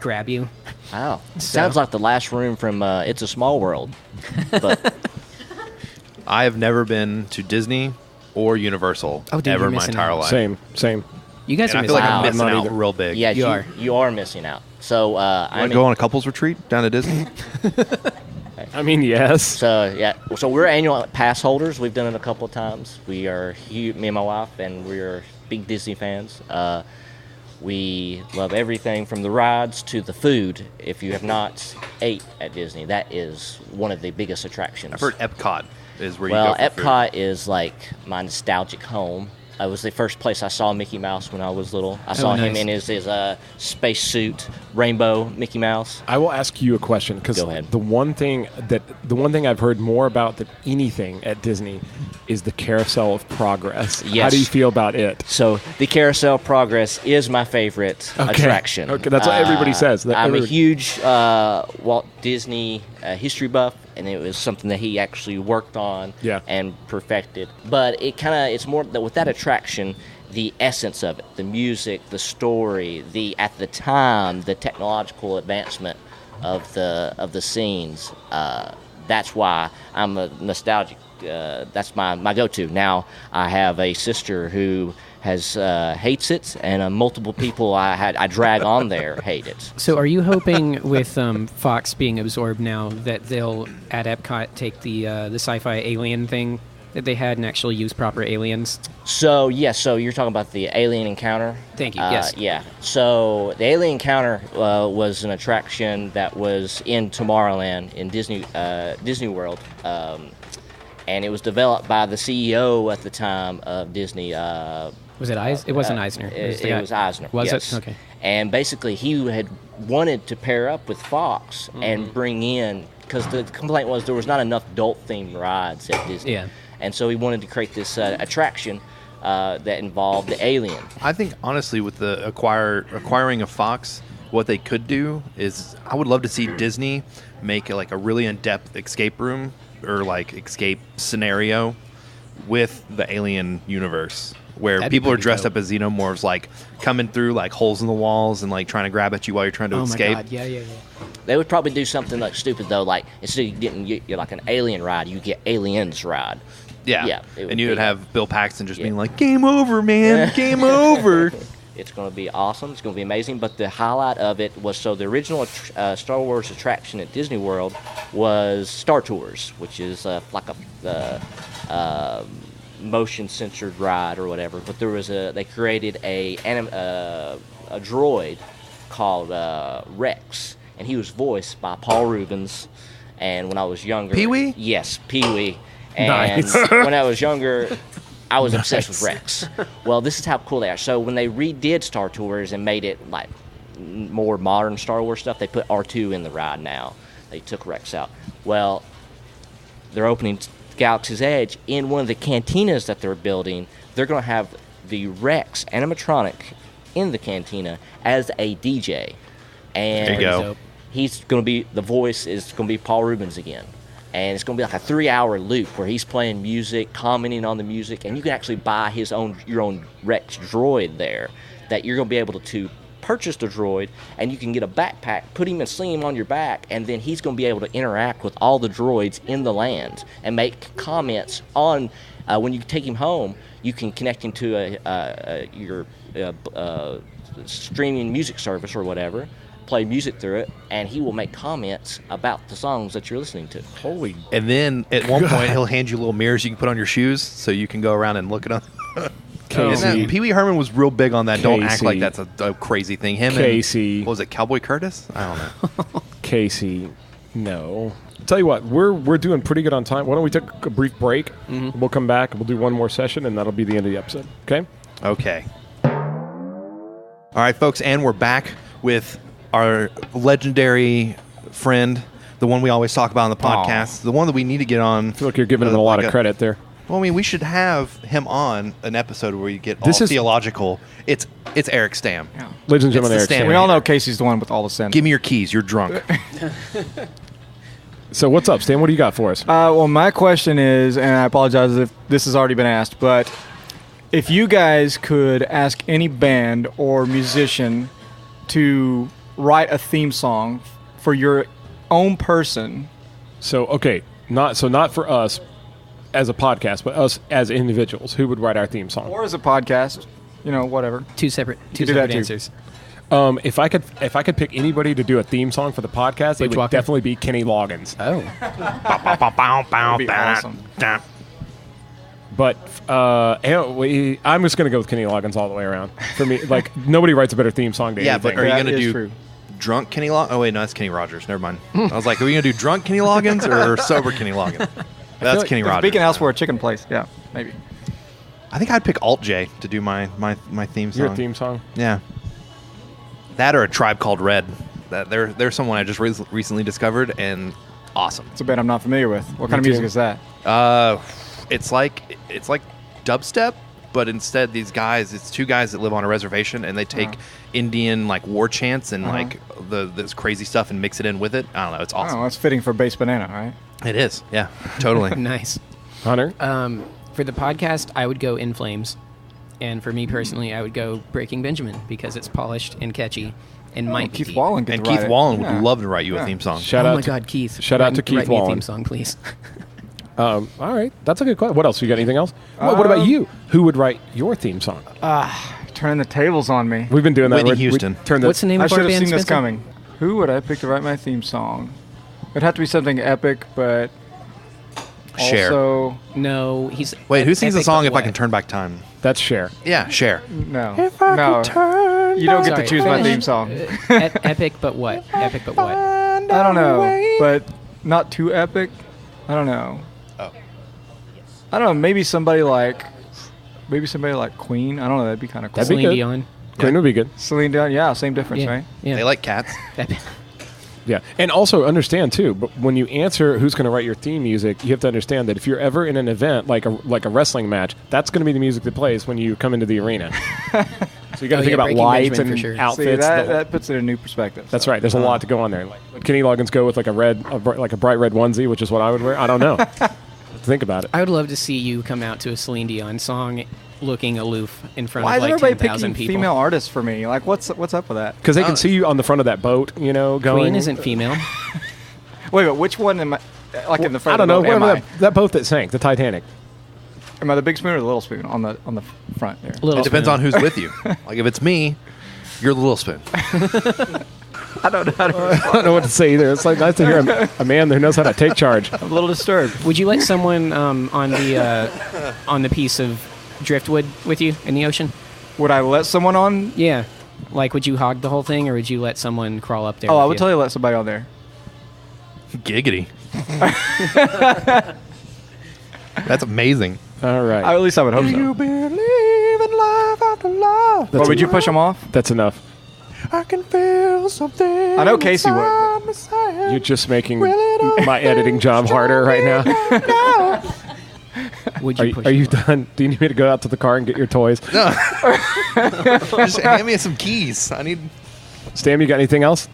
grab you. Wow. Sounds like the last room from It's a Small World. But I have never been to Disney or Universal ever in my entire life. Same. You guys and are I feel like missing I'm out. missing out either. real big. yeah, You are. You are missing out. So I go on a couples retreat down to Disney. I mean, yes. So we're annual pass holders. We've done it a couple of times. We are huge, me and my wife, and we're big Disney fans. We love everything from the rides to the food. If you have not ate at Disney, that is one of the biggest attractions. I've heard Epcot is where you Well, go for Epcot food. is like my nostalgic home. It was the first place I saw Mickey Mouse when I was little. I saw him in his space suit, rainbow Mickey Mouse. I will ask you a question because Go ahead. the one thing I've heard more about than anything at Disney is the Carousel of Progress. Yes. How do you feel about it? So the Carousel Progress is my favorite attraction. Okay, that's what everybody says. I'm a huge Walt Disney history buff, and it was something that he actually worked on and perfected. But it's more that with that attraction, the essence of it, the music, the story, at the time, the technological advancement of the scenes. That's why I'm a nostalgic. That's my go-to. Now I have a sister who hates it, and multiple people I drag on there hate it. So are you hoping with Fox being absorbed now that they'll at Epcot take the sci-fi alien thing that they had and actually use proper aliens? So so you're talking about the alien encounter? Thank you. Yes. Yeah. So the alien encounter was an attraction that was in Tomorrowland in Disney World. And it was developed by the CEO at the time of Disney. Was it Eisner? It wasn't Eisner. It was Eisner. Was yes. it? Okay. And basically, he had wanted to pair up with Fox and bring in, because the complaint was there was not enough adult-themed rides at Disney. Yeah. And so he wanted to create this attraction that involved the alien. I think, honestly, with the acquiring of Fox, what they could do is I would love to see Disney make a really in-depth escape room or escape scenario with the alien universe where people are dressed up as xenomorphs, coming through holes in the walls and trying to grab at you while you're trying to escape. Oh my God! Yeah. They would probably do something stupid though, instead of getting an alien ride, you get aliens ride. Yeah. It And you would have Bill Paxton just being Yeah. like, "Game over, man! Game over!" It's going to be awesome. It's going to be amazing. But the highlight of it was, so the original Star Wars attraction at Disney World was Star Tours, which is like a motion censored ride or whatever. But they created a droid called Rex, and he was voiced by Paul Rubens. And when I was younger, Pee-wee? Yes, Pee-wee. And Nice. when I was younger, I was obsessed with Rex. Well, this is how cool they are. So when they redid Star Tours and made it like more modern Star Wars stuff, they put R2 in the ride now. They took Rex out. Well, they're opening Galaxy's Edge. In one of the cantinas that they're building, they're going to have the Rex animatronic in the cantina as a DJ. And There you go. he's going to be, the voice is going to be Paul Rubens again. And it's going to be like a 3-hour loop where he's playing music, commenting on the music, and you can actually buy your own Rex droid there that you're going to be able to purchase the droid, and you can get a backpack, put him and sling him on your back, and then he's going to be able to interact with all the droids in the land and make comments on, when you take him home, you can connect him to your streaming music service or whatever, play music through it, and he will make comments about the songs that you're listening to. Holy. And then at one point, he'll hand you little mirrors you can put on your shoes so you can go around and look at them. Casey. Pee Wee Herman was real big on that. Don't act Casey. like that's a crazy thing. Him Casey. and, what was it, Cowboy Curtis? I don't know. Casey, no. Tell you what, we're doing pretty good on time. Why don't we take a brief break? Mm-hmm. We'll come back and we'll do one more session, and that'll be the end of the episode. Okay? Okay. All right, folks, and we're back with our legendary friend, the one we always talk about on the podcast, the one that we need to get on. I feel like you're giving him a lot of credit there. Well, I mean, we should have him on an episode where you get all theological. It's Eric Stam. Yeah. Ladies and gentlemen, Eric Stam. Stam. We all know Casey's the one with all the sin. Give me your keys. You're drunk. So what's up, Stan? What do you got for us? Well, my question is, and I apologize if this has already been asked, but if you guys could ask any band or musician to write a theme song for your own person. So, okay, not for us as a podcast, but us as individuals, who would write our theme song? Or as a podcast, whatever. Two separate do that too. answers. If I could pick anybody to do a theme song for the podcast, it would definitely be Kenny Loggins. Oh. That would be awesome. But I'm just going to go with Kenny Loggins all the way around. For me, like, nobody writes a better theme song than Yeah, anything. but are you That going to is do true. drunk Kenny Loggins? Oh, wait, no, that's Kenny Rogers. Never mind. I was like, are we going to do drunk Kenny Loggins or sober Kenny Loggins? That's Kenny Rogers. Beacon House for a chicken place. Yeah, maybe. I think I'd pick Alt J to do my theme song. Your theme song? Yeah. That or A Tribe Called Red. They're someone I just recently discovered, and awesome. It's a band I'm not familiar with. What kind of music is that? It's like dubstep, but instead these guys, it's two guys that live on a reservation, and they take Indian like war chants and like this crazy stuff and mix it in with it. I don't know. It's awesome. Oh, that's fitting for Bass Banana, right? It is. Yeah, totally. Nice. Hunter? For the podcast, I would go In Flames. And for me personally, I would go Breaking Benjamin because it's polished and catchy and might be Keith deep. Wallen And Keith Wallen would love to write you a theme song. Shout Oh out my to, God, Keith. Shout out to Keith write me a Wallen. theme song, please. All right. That's a good question. What else? You got anything else? What about you? Who would write your theme song? Turning the tables on me. We've been doing that. Whitney We Houston. turned What's the name I of should our have band, seen this Spencer? coming. Who would I pick to write my theme song? It'd have to be something epic, but Cher. also No, he's... Wait, who sings the Epic, song but If I what? Can Turn Back Time? That's Cher. Yeah, Cher. no. You don't get to Sorry, choose my finish. theme song. Epic, but what? Epic, but what? I don't know, but not too epic. I don't know. Oh. I don't know. Maybe somebody like Queen. I don't know. That'd be kind of cool. That'd be Celine good. Dion. Queen would be good. Celine Dion. Yeah, same difference, Yeah. right? Yeah. They like cats. Yeah. And also understand, too, but when you answer who's going to write your theme music, you have to understand that if you're ever in an event like a wrestling match, that's going to be the music that plays when you come into the arena. So you got to think about Breaking lights Benjamin and for sure. outfits. See, that puts it in a new perspective. That's so. right. There's a lot to go on there. Like Kenny Loggins go with like a bright red onesie, which is what I would wear. I don't know. Think about it. I would love to see you come out to a Celine Dion song looking aloof in front Why of is like everybody 10,000 picking people. female artists for me? Like, what's up with that? Because they can see you on the front of that boat, going. Queen isn't female. Wait, but which one am I? Like in the front I don't know. of the boat, am Whatever that boat that sank, the Titanic. Am I the big spoon or the little spoon on the front there? Little It depends spoon. on who's with you. Like if it's me, you're the little spoon. I don't know how to. I don't know what to say either. It's like nice to hear a man who knows how to take charge. I'm a little disturbed. Would you let someone on the piece of driftwood with you in the ocean? Would I let someone on? Yeah. Like, would you hog the whole thing, or would you let someone crawl up there? Oh, with I would totally let somebody on there. Giggity. That's amazing. All right. At least I would hope Do so. you believe in life after love? But would you push them off? That's enough. I can feel something. I know Casey would. You're just making my editing job harder right now. Would you push Are you them? done? Do you need me to go out to the car and get your toys? No. Just hand me some keys. I need. Stam, you got anything else?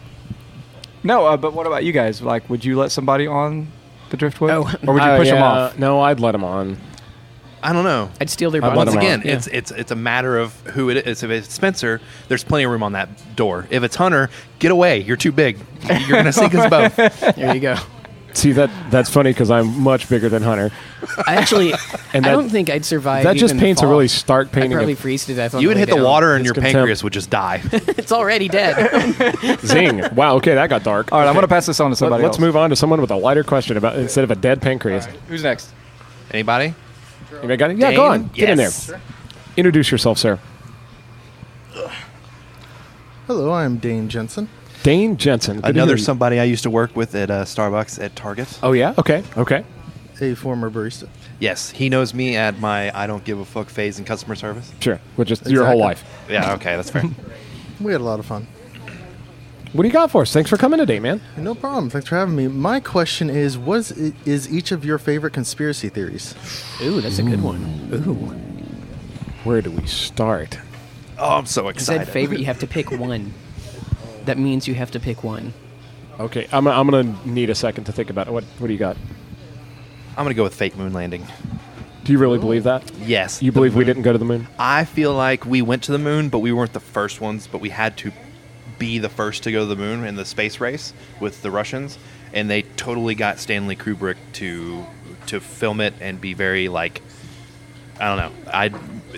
No, but what about you guys? Like, would you let somebody on the driftwood? Oh. Or would you push them off? No, I'd let them on. I don't know. I'd steal their I'd bodies. let Once 'em again, on. it's a matter of who it is. If it's Spencer, there's plenty of room on that door. If it's Hunter, get away. You're too big. You're gonna sink us both. There you go. See, that's funny because I'm much bigger than Hunter. I actually, And I that- don't think I'd survive. That just even the paints a fall. really stark I'd painting probably of freeze to death. On You would way hit the down. water and It's your contempt. pancreas would just die. It's already dead. zing. Wow, okay, that got dark. All right, I'm going to pass this on to somebody Let's else. move on to someone with a lighter question about instead of a dead pancreas. Who's next? Anybody? Anybody got it? Yeah, go on. Get in there. Introduce yourself, sir. Hello, I'm Dane Jensen. Dane Jensen. Good to Another hear you. somebody I used to work with at Starbucks at Target. Oh, yeah? Okay. A former barista. Yes, he knows me at my I don't give a fuck phase in customer service. Sure. Which is your whole life. Yeah, okay, that's fair. We had a lot of fun. What do you got for us? Thanks for coming today, man. No problem. Thanks for having me. My question is, is each of your favorite conspiracy theories? Ooh, that's a good one. Ooh. Where do we start? Oh, I'm so You excited. said favorite. You have to pick one. That means you have to pick one. Okay, I'm going to need a second to think about it. What do you got? I'm gonna go with fake moon landing. Do you really believe that? Yes. You believe we didn't go to the moon? I feel like we went to the moon, but we weren't the first ones. But we had to be the first to go to the moon in the space race with the Russians, and they totally got Stanley Kubrick to film it and be very like, I don't know.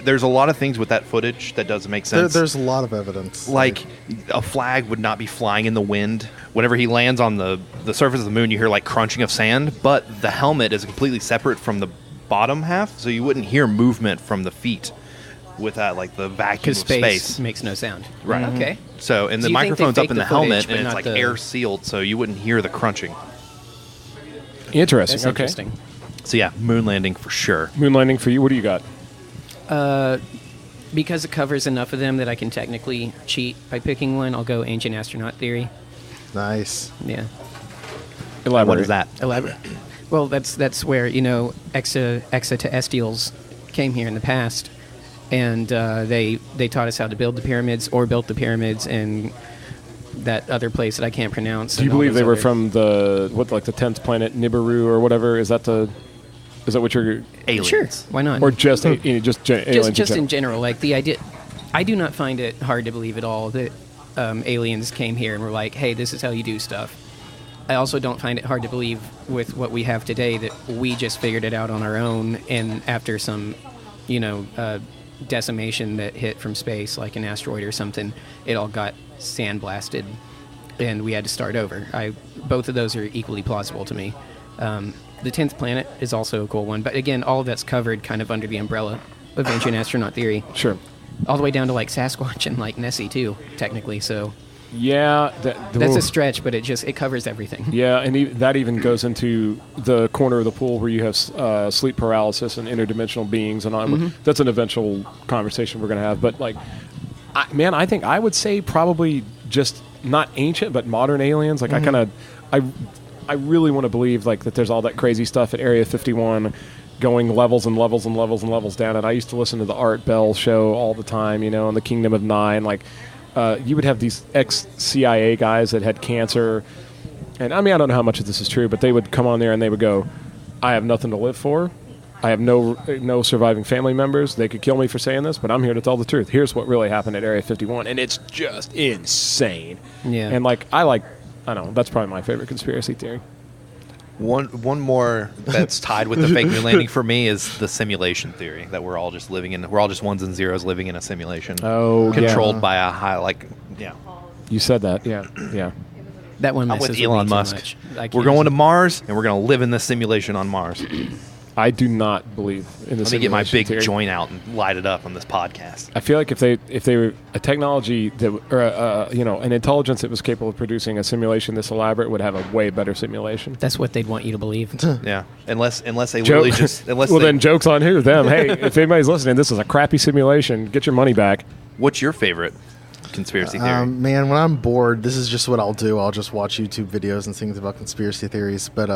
There's a lot of things with that footage that doesn't make sense. There's a lot of evidence. Like a flag would not be flying in the wind. Whenever he lands on the surface of the moon, you hear like crunching of sand, but the helmet is completely separate from the bottom half, so you wouldn't hear movement from the feet with that like the vacuum Because of space makes no sound. Right. Okay. So, and So the you think they microphone's up faked in the the helmet, footage, but and it's not like the- air sealed, so you wouldn't hear the crunching. Interesting. That's Okay. interesting. So yeah, moon landing for sure. Moon landing for you. What do you got? Because it covers enough of them that I can technically cheat by picking one, I'll go ancient astronaut theory. Nice. Yeah. Elaborate. What is that? Elaborate. Well, that's where extraterrestrials came here in the past, and they taught us how to build the pyramids or built the pyramids in that other place that I can't pronounce. Do you and all believe those they were other- from the 10th planet Nibiru or whatever? Is that what you're? Aliens. Sure. Why not? Or just aliens just in in general, like the idea. I do not find it hard to believe at all that aliens came here and were like, "Hey, this is how you do stuff." I also don't find it hard to believe with what we have today that we just figured it out on our own, and after some, decimation that hit from space, like an asteroid or something, it all got sandblasted, and we had to start over. Both of those are equally plausible to me. The 10th planet is also a cool one, but again, all of that's covered kind of under the umbrella of ancient astronaut theory. Sure. All the way down to like Sasquatch and like Nessie too, technically. So Yeah. that's a stretch, but it covers everything. Yeah, and that even goes into the corner of the pool where you have sleep paralysis and interdimensional beings, and that's an eventual conversation we're going to have. But I think I would say probably just not ancient, but modern aliens. Like I really want to believe like that there's all that crazy stuff at Area 51 going levels and levels and levels and levels down. And I used to listen to the Art Bell show all the time, on the Kingdom of Nine. Like you would have these ex-CIA guys that had cancer. And I mean, I don't know how much of this is true, but they would come on there and they would go, I have nothing to live for. I have no surviving family members. They could kill me for saying this, but I'm here to tell the truth. Here's what really happened at Area 51. And it's just insane. Yeah. And I don't know, that's probably my favorite conspiracy theory. One more that's tied with the fake moon landing for me is the simulation theory that we're all just ones and zeros living in a simulation. Controlled by a high You said that, yeah. That one I'm messes with Elon me too Musk. much. We're going to Mars and we're going to live in this simulation on Mars. I do not believe in the Let me get my big theory. joint out and light it up on this podcast. I feel like if they were a technology that, or an intelligence that was capable of producing a simulation this elaborate, would have a way better simulation. That's what they'd want you to believe. Yeah, unless they literally just then jokes on who? Them. Hey, if anybody's listening, this is a crappy simulation. Get your money back. What's your favorite conspiracy theory? Man, when I'm bored, this is just what I'll do. I'll just watch YouTube videos and things about conspiracy theories. But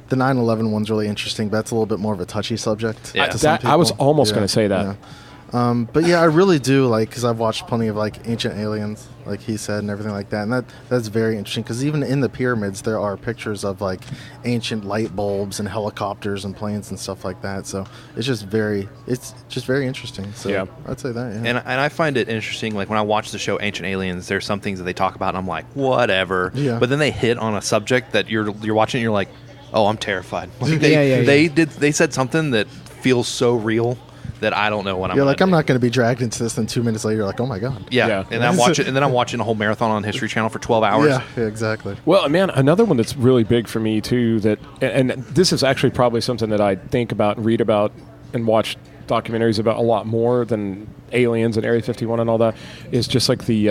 the 9/11 one's really interesting, but that's a little bit more of a touchy subject. Yeah. To some I was people. almost going to say that. Yeah. But yeah, I really do because I've watched plenty of ancient aliens, like he said, and everything like that, and that's very interesting. Because even in the pyramids, there are pictures of ancient light bulbs and helicopters and planes and stuff like that. So it's just very interesting. So yeah. I'd say that. Yeah. And I find it interesting. Like when I watch the show Ancient Aliens, there's some things that they talk about, and I'm like, whatever. Yeah. But then they hit on a subject that you're watching, and you're like, oh, I'm terrified. Yeah. They said something that feels so real that I don't know what I'm. You're like, I'm not going to be dragged into this. And 2 minutes later, you're like, oh my god. Yeah. And I'm watching a whole marathon on History Channel for 12 hours. Yeah, exactly. Well, man, another one that's really big for me too. And this is actually probably something that I think about, and read about, and watch documentaries about a lot more than aliens and Area 51 and all that. Is just like the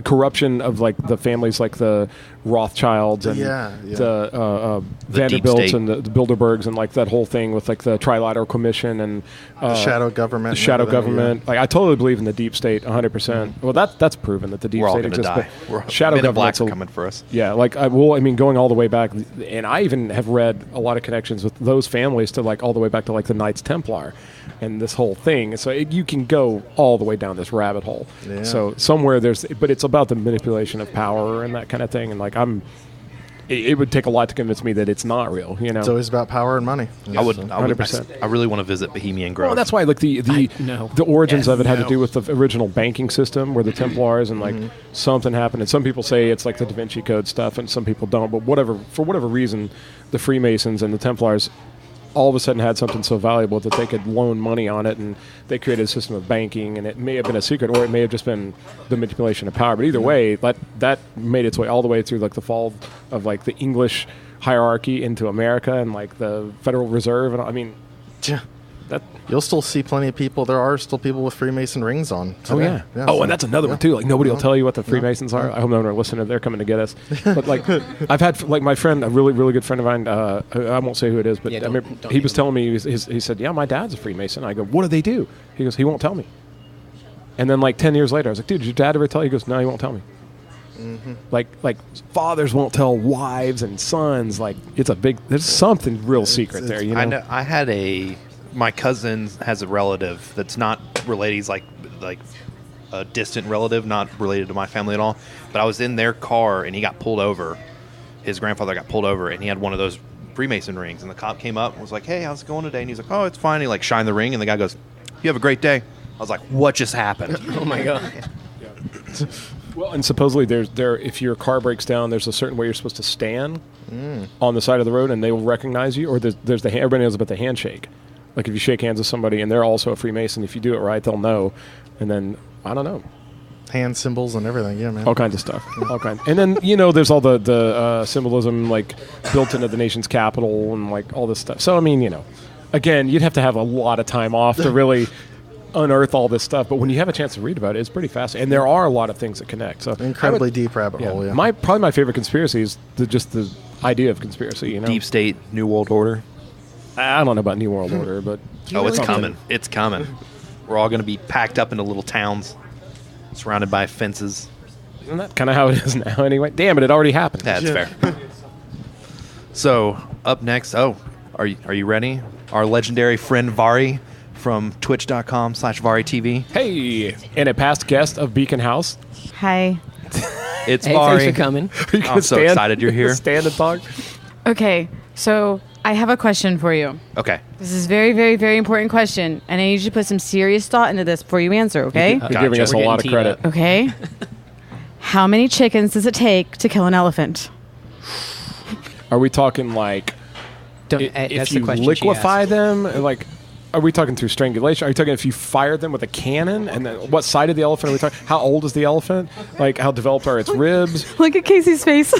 corruption of the families, like the Rothschilds and the Vanderbilts and the Bilderbergs, and that whole thing with the Trilateral Commission and the shadow government. The shadow government. I totally believe in the deep state 100%. Well, that's proven that the deep We're all state gonna exists. die. But shadow Men in Black government's are coming for us. Yeah, going all the way back, and I even have read a lot of connections with those families to all the way back to the Knights Templar and this whole thing. So you can go all the way down this rabbit hole. Yeah. So somewhere but it's about the manipulation of power and that kind of thing. And it would take a lot to convince me that it's not real. It's always about power and money. I would 100%. I really want to visit Bohemian Grove. Well, that's why the origins of it had to do with the original banking system, where the Templars and something happened. And some people say it's like the Da Vinci Code stuff, and some people don't. But for whatever reason, the Freemasons and the Templars all of a sudden had something so valuable that they could loan money on it, and they created a system of banking. And it may have been a secret, or it may have just been the manipulation of power. But either way, that made its way all the way through the fall of the English hierarchy into America and the Federal Reserve. And you'll still see plenty of people. There are still people with Freemason rings on today. And that's another one too. Nobody will tell you what the Freemasons are. I hope no one will listen. They're coming to get us. But I've had my friend, a really really good friend of mine. I won't say who it is, but he was telling me. He said, "Yeah, my dad's a Freemason." I go, "What do they do?" He goes, "He won't tell me." And then 10 years later, I was like, "Dude, did your dad ever tell you?" He goes, "No, he won't tell me." Mm-hmm. Fathers won't tell wives and sons. There's something real secret there. I know. I had my cousin has a relative that's not related. He's like a distant relative, not related to my family at all. But I was in their car, and he got pulled over. His grandfather got pulled over, and he had one of those Freemason rings. And the cop came up and was like, "Hey, how's it going today?" And he's like, "Oh, it's fine." He shined the ring, and the guy goes, "You have a great day." I was like, "What just happened?" Oh my god. Well, and supposedly if your car breaks down, there's a certain way you're supposed to stand on the side of the road, and they will recognize you. Or there's everybody knows about the handshake. If you shake hands with somebody and they're also a Freemason, if you do it right, they'll know. And then, I don't know. Hand symbols and everything, yeah, man. All kinds of stuff. All kinds. And then, there's all the symbolism, built into the nation's capital and, all this stuff. So, again, you'd have to have a lot of time off to really unearth all this stuff. But when you have a chance to read about it, it's pretty fascinating. And there are a lot of things that connect. So incredibly deep rabbit hole, yeah. Probably my favorite conspiracy is just the idea of conspiracy, Deep state, New World Order. I don't know about New World Order, but... it's coming. It's coming. We're all going to be packed up into little towns, surrounded by fences. Isn't that kind of how it is now anyway? Damn it already happened. That's fair. So, up next... Oh, are you ready? Our legendary friend Vari from twitch.com/VariTV. Hey! And a past guest of Beacon House. Hi. It's Hey, Vari. thanks for coming. I'm so excited you're here. Stand and talk. Okay, so I have a question for you. Okay. This is a very, very, very important question, and I need you to put some serious thought into this before you answer, okay? You're giving us a lot of credit. Okay. How many chickens does it take to kill an elephant? Are we talking like if you liquefy them? Like, are we talking through strangulation? Are you talking if you fire them with a cannon? And then what side of the elephant are we talking? How old is the elephant? Like, how developed are its ribs? Look at Casey's face.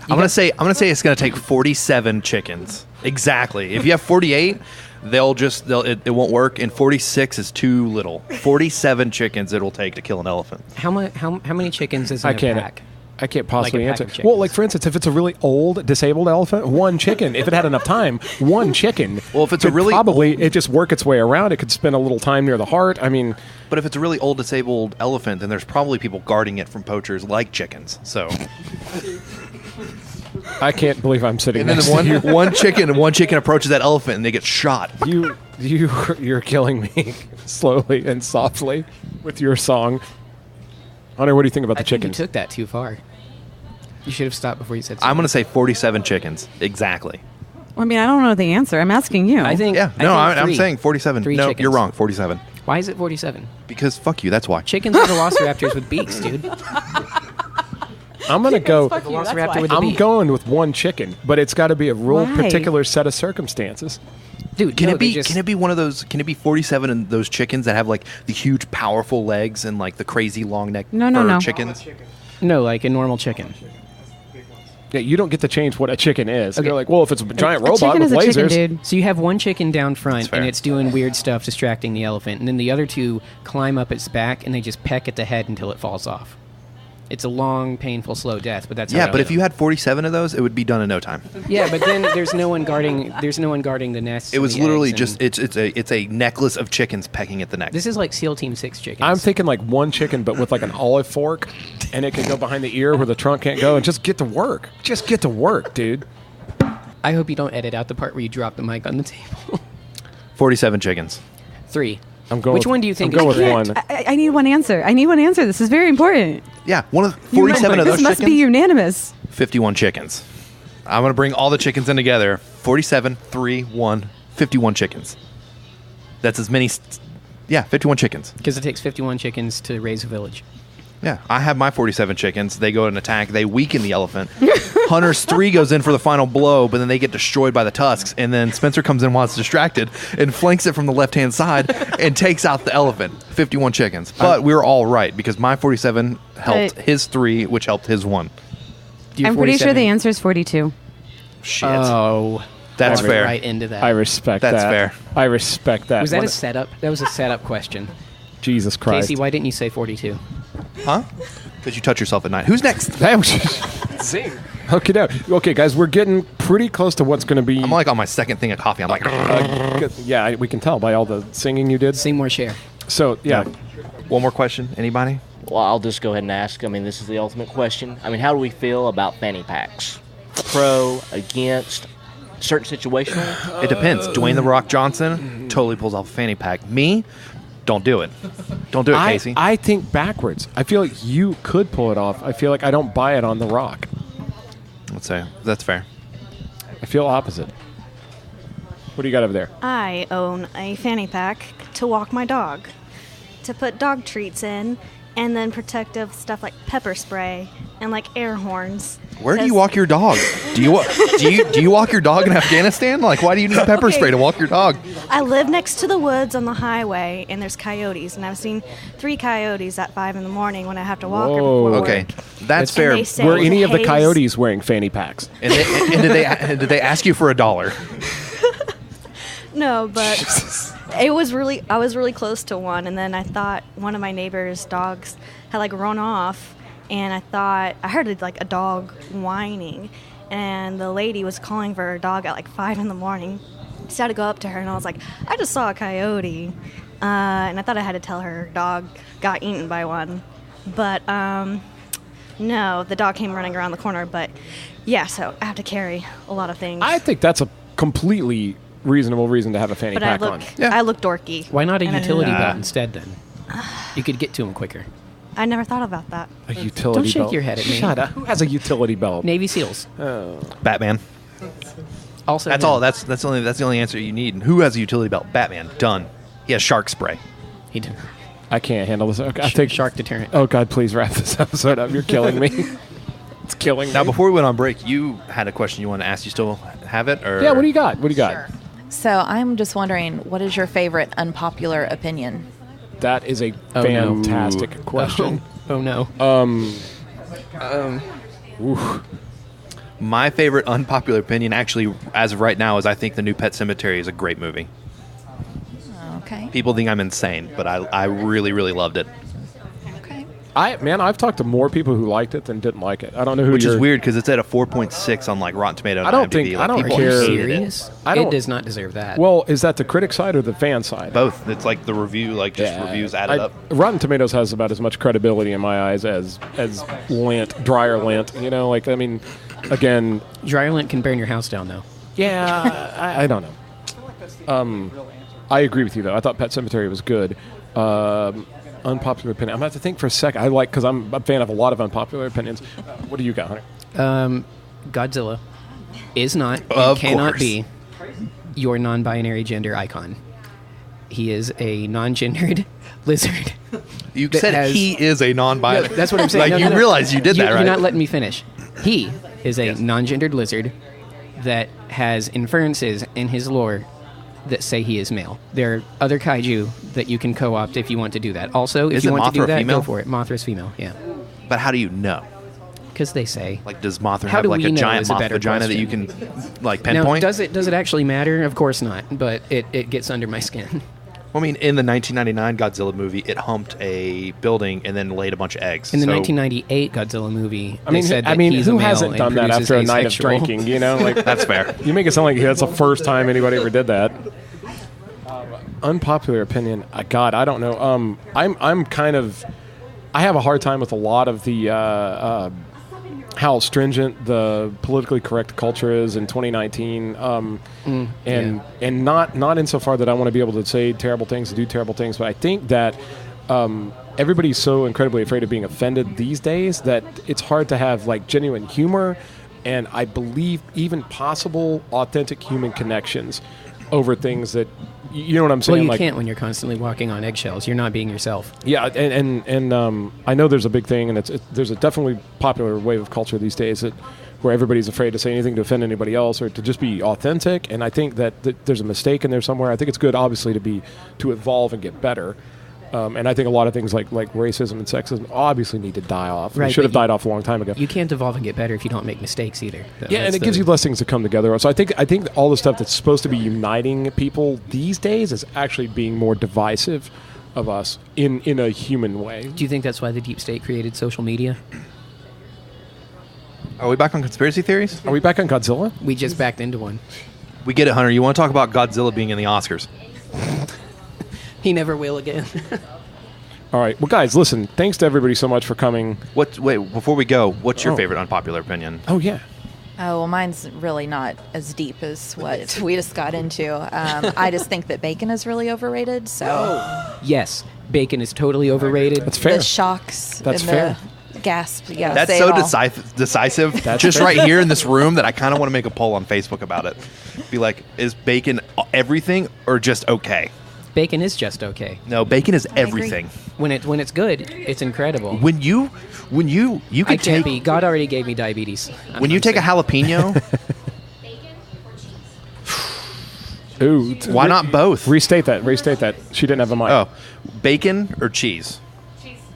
I'm gonna say it's gonna take 47 chickens. Exactly. If you have 48, it won't work, and 46 is too little. 47 chickens it'll take to kill an elephant. How many chickens is in a pack? I can't possibly Like a pack answer. of Well, like for instance, if it's a really old disabled elephant, one chicken. If it had enough time, one chicken. Well, if it's could probably it just work its way around. It could spend a little time near the heart. I mean, but if it's a really old disabled elephant, then there's probably people guarding it from poachers like chickens. So. I can't believe I'm sitting and then next to you. one chicken approaches that elephant and they get shot. You're killing me slowly and softly with your song. Hunter, what do you think about the chickens? You took that too far. You should have stopped before you said something. I'm going to say 47 chickens. Exactly. Well, I mean, I don't know the answer. I'm asking you. I think. Yeah. No, I'm saying 47. Three no, chickens. you're wrong. 47. Why is it 47? Because fuck you. That's why. Chickens are velociraptors with beaks, dude. I'm going to go. Velociraptor with a I'm beak. going with one chicken, but it's got to be a real Why? particular set of circumstances. Dude, Can it be one of those? Can it be 47 and those chickens that have like the huge, powerful legs and like the crazy long neck No. chickens? No, like a normal chicken. Yeah, you don't get to change what a chicken is. Okay. You're like, well, if it's a giant A robot chicken with is a chicken, lasers. dude. So you have one chicken down front, fair. and it's doing weird stuff, distracting the elephant, and then the other two climb up its back, and they just peck at the head until it falls off. It's a long, painful, slow death, but that's how Yeah, I but do if you had 47 of those, it would be done in no time. Yeah, but then there's no one guarding. There's no one guarding the nest. It was literally just it's a necklace of chickens pecking at the neck. This is like SEAL Team 6 chickens. I'm thinking like one chicken, but with like an olive fork, and it can go behind the ear where the trunk can't go, and just get to work. Just get to work, dude. I hope you don't edit out the part where you drop the mic on the table. 47 chickens. 3. I'm going. Which one do you think I'm going is with correct? one. I need one answer. This is very important. Yeah, one of 47 of those This must chickens. be unanimous. 51 chickens. I'm going to bring all the chickens in together. 47, 3, 1, 51 chickens. That's as many. 51 chickens. Because it takes 51 chickens to raise a village. Yeah, I have my 47 chickens. They go and attack. They weaken the elephant. Hunter's 3 goes in for the final blow, but then they get destroyed by the tusks. And then Spencer comes in while it's distracted and flanks it from the left-hand side and takes out the elephant. 51 chickens. But we were all right because my 47 helped his 3, which helped his 1. I'm pretty sure the answer is 42. Shit. Oh. That's fair. Right into that. I respect That's that. fair. I respect that. Was that a setup? That was a setup question. Jesus Christ. Casey, why didn't you say 42? Huh? Because you touch yourself at night. Who's next? Zing. Okay, guys, we're getting pretty close to what's going to be. I'm like on my second thing of coffee. I'm like, yeah, we can tell by all the singing you did. Sing more, share. So, yeah. One more question. Anybody? Well, I'll just go ahead and ask. I mean, this is the ultimate question. I mean, how do we feel about fanny packs? Pro, against, certain situational? It depends. Dwayne The Rock Johnson totally pulls off a fanny pack. Me? Don't do it. Don't do it, Casey. I think backwards. I feel like you could pull it off. I feel like I don't buy it on The Rock. Let's say that's fair. I feel opposite. What do you got over there? I own a fanny pack to walk my dog, to put dog treats in, and then protective stuff like pepper spray and like air horns. Where do you walk your dog? Do you walk your dog in Afghanistan? Like, why do you need pepper spray to walk your dog? I live next to the woods on the highway, and there's coyotes, and I've seen 3 coyotes at 5 in the morning when I have to walk her before work. Okay, that's And fair. they say Were any of the haze- coyotes wearing fanny packs? And did they ask you for $1? No, but I was really close to one, and then I thought one of my neighbor's dogs had like run off, and I heard like a dog whining, and the lady was calling for her dog at like 5 in the morning. So I had to go up to her, and I was like, I just saw a coyote, and I thought I had to tell her dog got eaten by one, but no, the dog came running around the corner. But yeah, so I have to carry a lot of things. I think that's a completely reasonable reason to have a fanny but pack on. I look dorky. Why not a And I- utility belt instead, then? You could get to them quicker. I never thought about that. A utility Don't shake belt. your head at me. Shut up. Who has a utility belt? Navy SEALs. Batman. Also, That's all. That's the only answer you need. And who has a utility belt? Batman. Done. He has shark spray. He did. I can't handle this. Okay, I'll take shark deterrent. Oh God, please wrap this episode up. You're killing me. It's killing me. Now, before we went on break, you had a question you want to ask. You still have it? Or? Yeah, what do you got? Sure. So I'm just wondering, what is your favorite unpopular opinion? That is a fantastic question. Oh no. My favorite unpopular opinion, actually, as of right now, is I think the new Pet Sematary is a great movie. Okay. People think I'm insane, but I really, really loved it. Okay. I've talked to more people who liked it than didn't like it. I don't know who. Which is weird because it's at a 4.6 on like Rotten Tomatoes. I don't and IMDb. think. Like, I don't people care. are Serious? It does not deserve that. Well, is that the critic side or the fan side? Both. It's like the review, like just reviews added up. Rotten Tomatoes has about as much credibility in my eyes as lint, dryer lint. You know, like I mean, again, dryer lint can burn your house down, though. Yeah, I don't know. I agree with you though. I thought Pet Sematary was good. Unpopular opinion. I'm going to have to think for a second. Because I'm a fan of a lot of unpopular opinions. What do you got, Hunter? Godzilla is not and cannot be your non-binary gender icon. He is a non-gendered lizard. You said he is a non-binary. No, that's what I'm saying. Like you realize you did that, right? You're not letting me finish. He is a non-gendered lizard that has inferences in his lore that say he is male. There are other kaiju that you can co-opt if you want to do that. Also, if you want to do that, go for it. Mothra's female, yeah. But how do you know? Because they say. Like, does Mothra have like a giant moth vagina that you can like pinpoint? Now, does it actually matter? Of course not. But it gets under my skin. Well, I mean, in the 1999 Godzilla movie, it humped a building and then laid a bunch of eggs. In the 1998 Godzilla movie, I mean, they said that he's who a male hasn't done that after a night of asexual. drinking? You know, like that's fair. You make it sound like that's the first time anybody ever did that. Unpopular opinion. God, I don't know. I'm kind of. I have a hard time with a lot of the how stringent the politically correct culture is in 2019, and not insofar that I want to be able to say terrible things and do terrible things, but I think that everybody's so incredibly afraid of being offended these days that it's hard to have like genuine humor, and I believe even possible authentic human connections over things that. You know what I'm saying? Well, you can't when you're constantly walking on eggshells. You're not being yourself. Yeah, and I know there's a big thing, and there's a definitely popular wave of culture these days where everybody's afraid to say anything to offend anybody else or to just be authentic. And I think that there's a mistake in there somewhere. I think it's good, obviously, to evolve and get better. And I think a lot of things like racism and sexism obviously need to die off. Right, they should have died off a long time ago. You can't evolve and get better if you don't make mistakes either. Yeah, and it gives you less things to come together on. So I think all the stuff that's supposed to be uniting people these days is actually being more divisive of us in a human way. Do you think that's why the deep state created social media? Are we back on conspiracy theories? Are we back on Godzilla? We just backed into one. We get it, Hunter. You want to talk about Godzilla being in the Oscars? He never will again. All right. Well, guys, listen. Thanks to everybody so much for coming. Wait, before we go, what's your favorite unpopular opinion? Oh, yeah. Oh, well, mine's really not as deep as what we just got into. I just think that bacon is really overrated. So yes, bacon is totally overrated. That's fair. The shocks. That's and fair. The gasp. Yeah, that's so decisive. That's just right here in this room that I kind of want to make a poll on Facebook about it. Be like, is bacon everything or just okay? Bacon is just okay. No, bacon is everything. When it's good, it's incredible. When you I can't be. God already gave me diabetes. When you take a jalapeno. Ooh, why not both? Restate that. She didn't have a mic. Oh, bacon or cheese?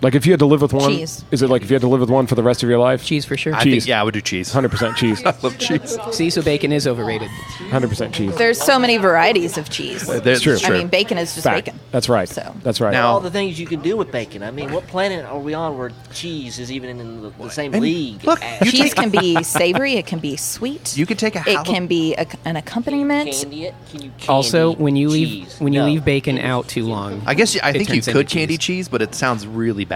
Like if you had to live with one, cheese. Is it like if you had to live with one for the rest of your life? Cheese for sure. Cheese. I would do cheese. 100% cheese. I love cheese. See, so bacon is overrated. 100% cheese. There's so many varieties of cheese. It's true. I mean, bacon is just bacon. That's right. So. That's right. Now, all the things you can do with bacon. I mean, what planet are we on where cheese is even in the same league? Look, cheese can be savory. It can be sweet. You can take It can be an accompaniment. Candy it? Can you candy Also, when you cheese? leave bacon out too long, I guess I think you turns into could candy cheese, but it sounds really bad.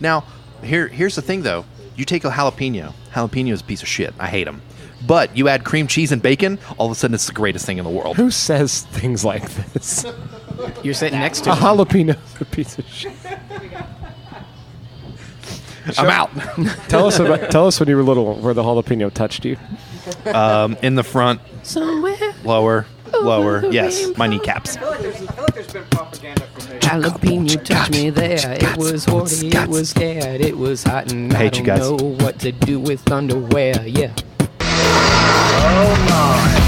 Now, here's the thing, though. You take a jalapeno. Jalapeno is a piece of shit. I hate them. But you add cream cheese and bacon, all of a sudden it's the greatest thing in the world. Who says things like this? You're sitting next to a me. jalapeno is a piece of shit. I'm out. Tell us when you were little where the jalapeno touched you. In the front. Somewhere. Lower. Yes, my kneecaps. I feel like there's been propaganda from Jalapeno touched me there. It was horny, it was scared, it was hot, and I don't know what to do with underwear. Yeah. Oh my.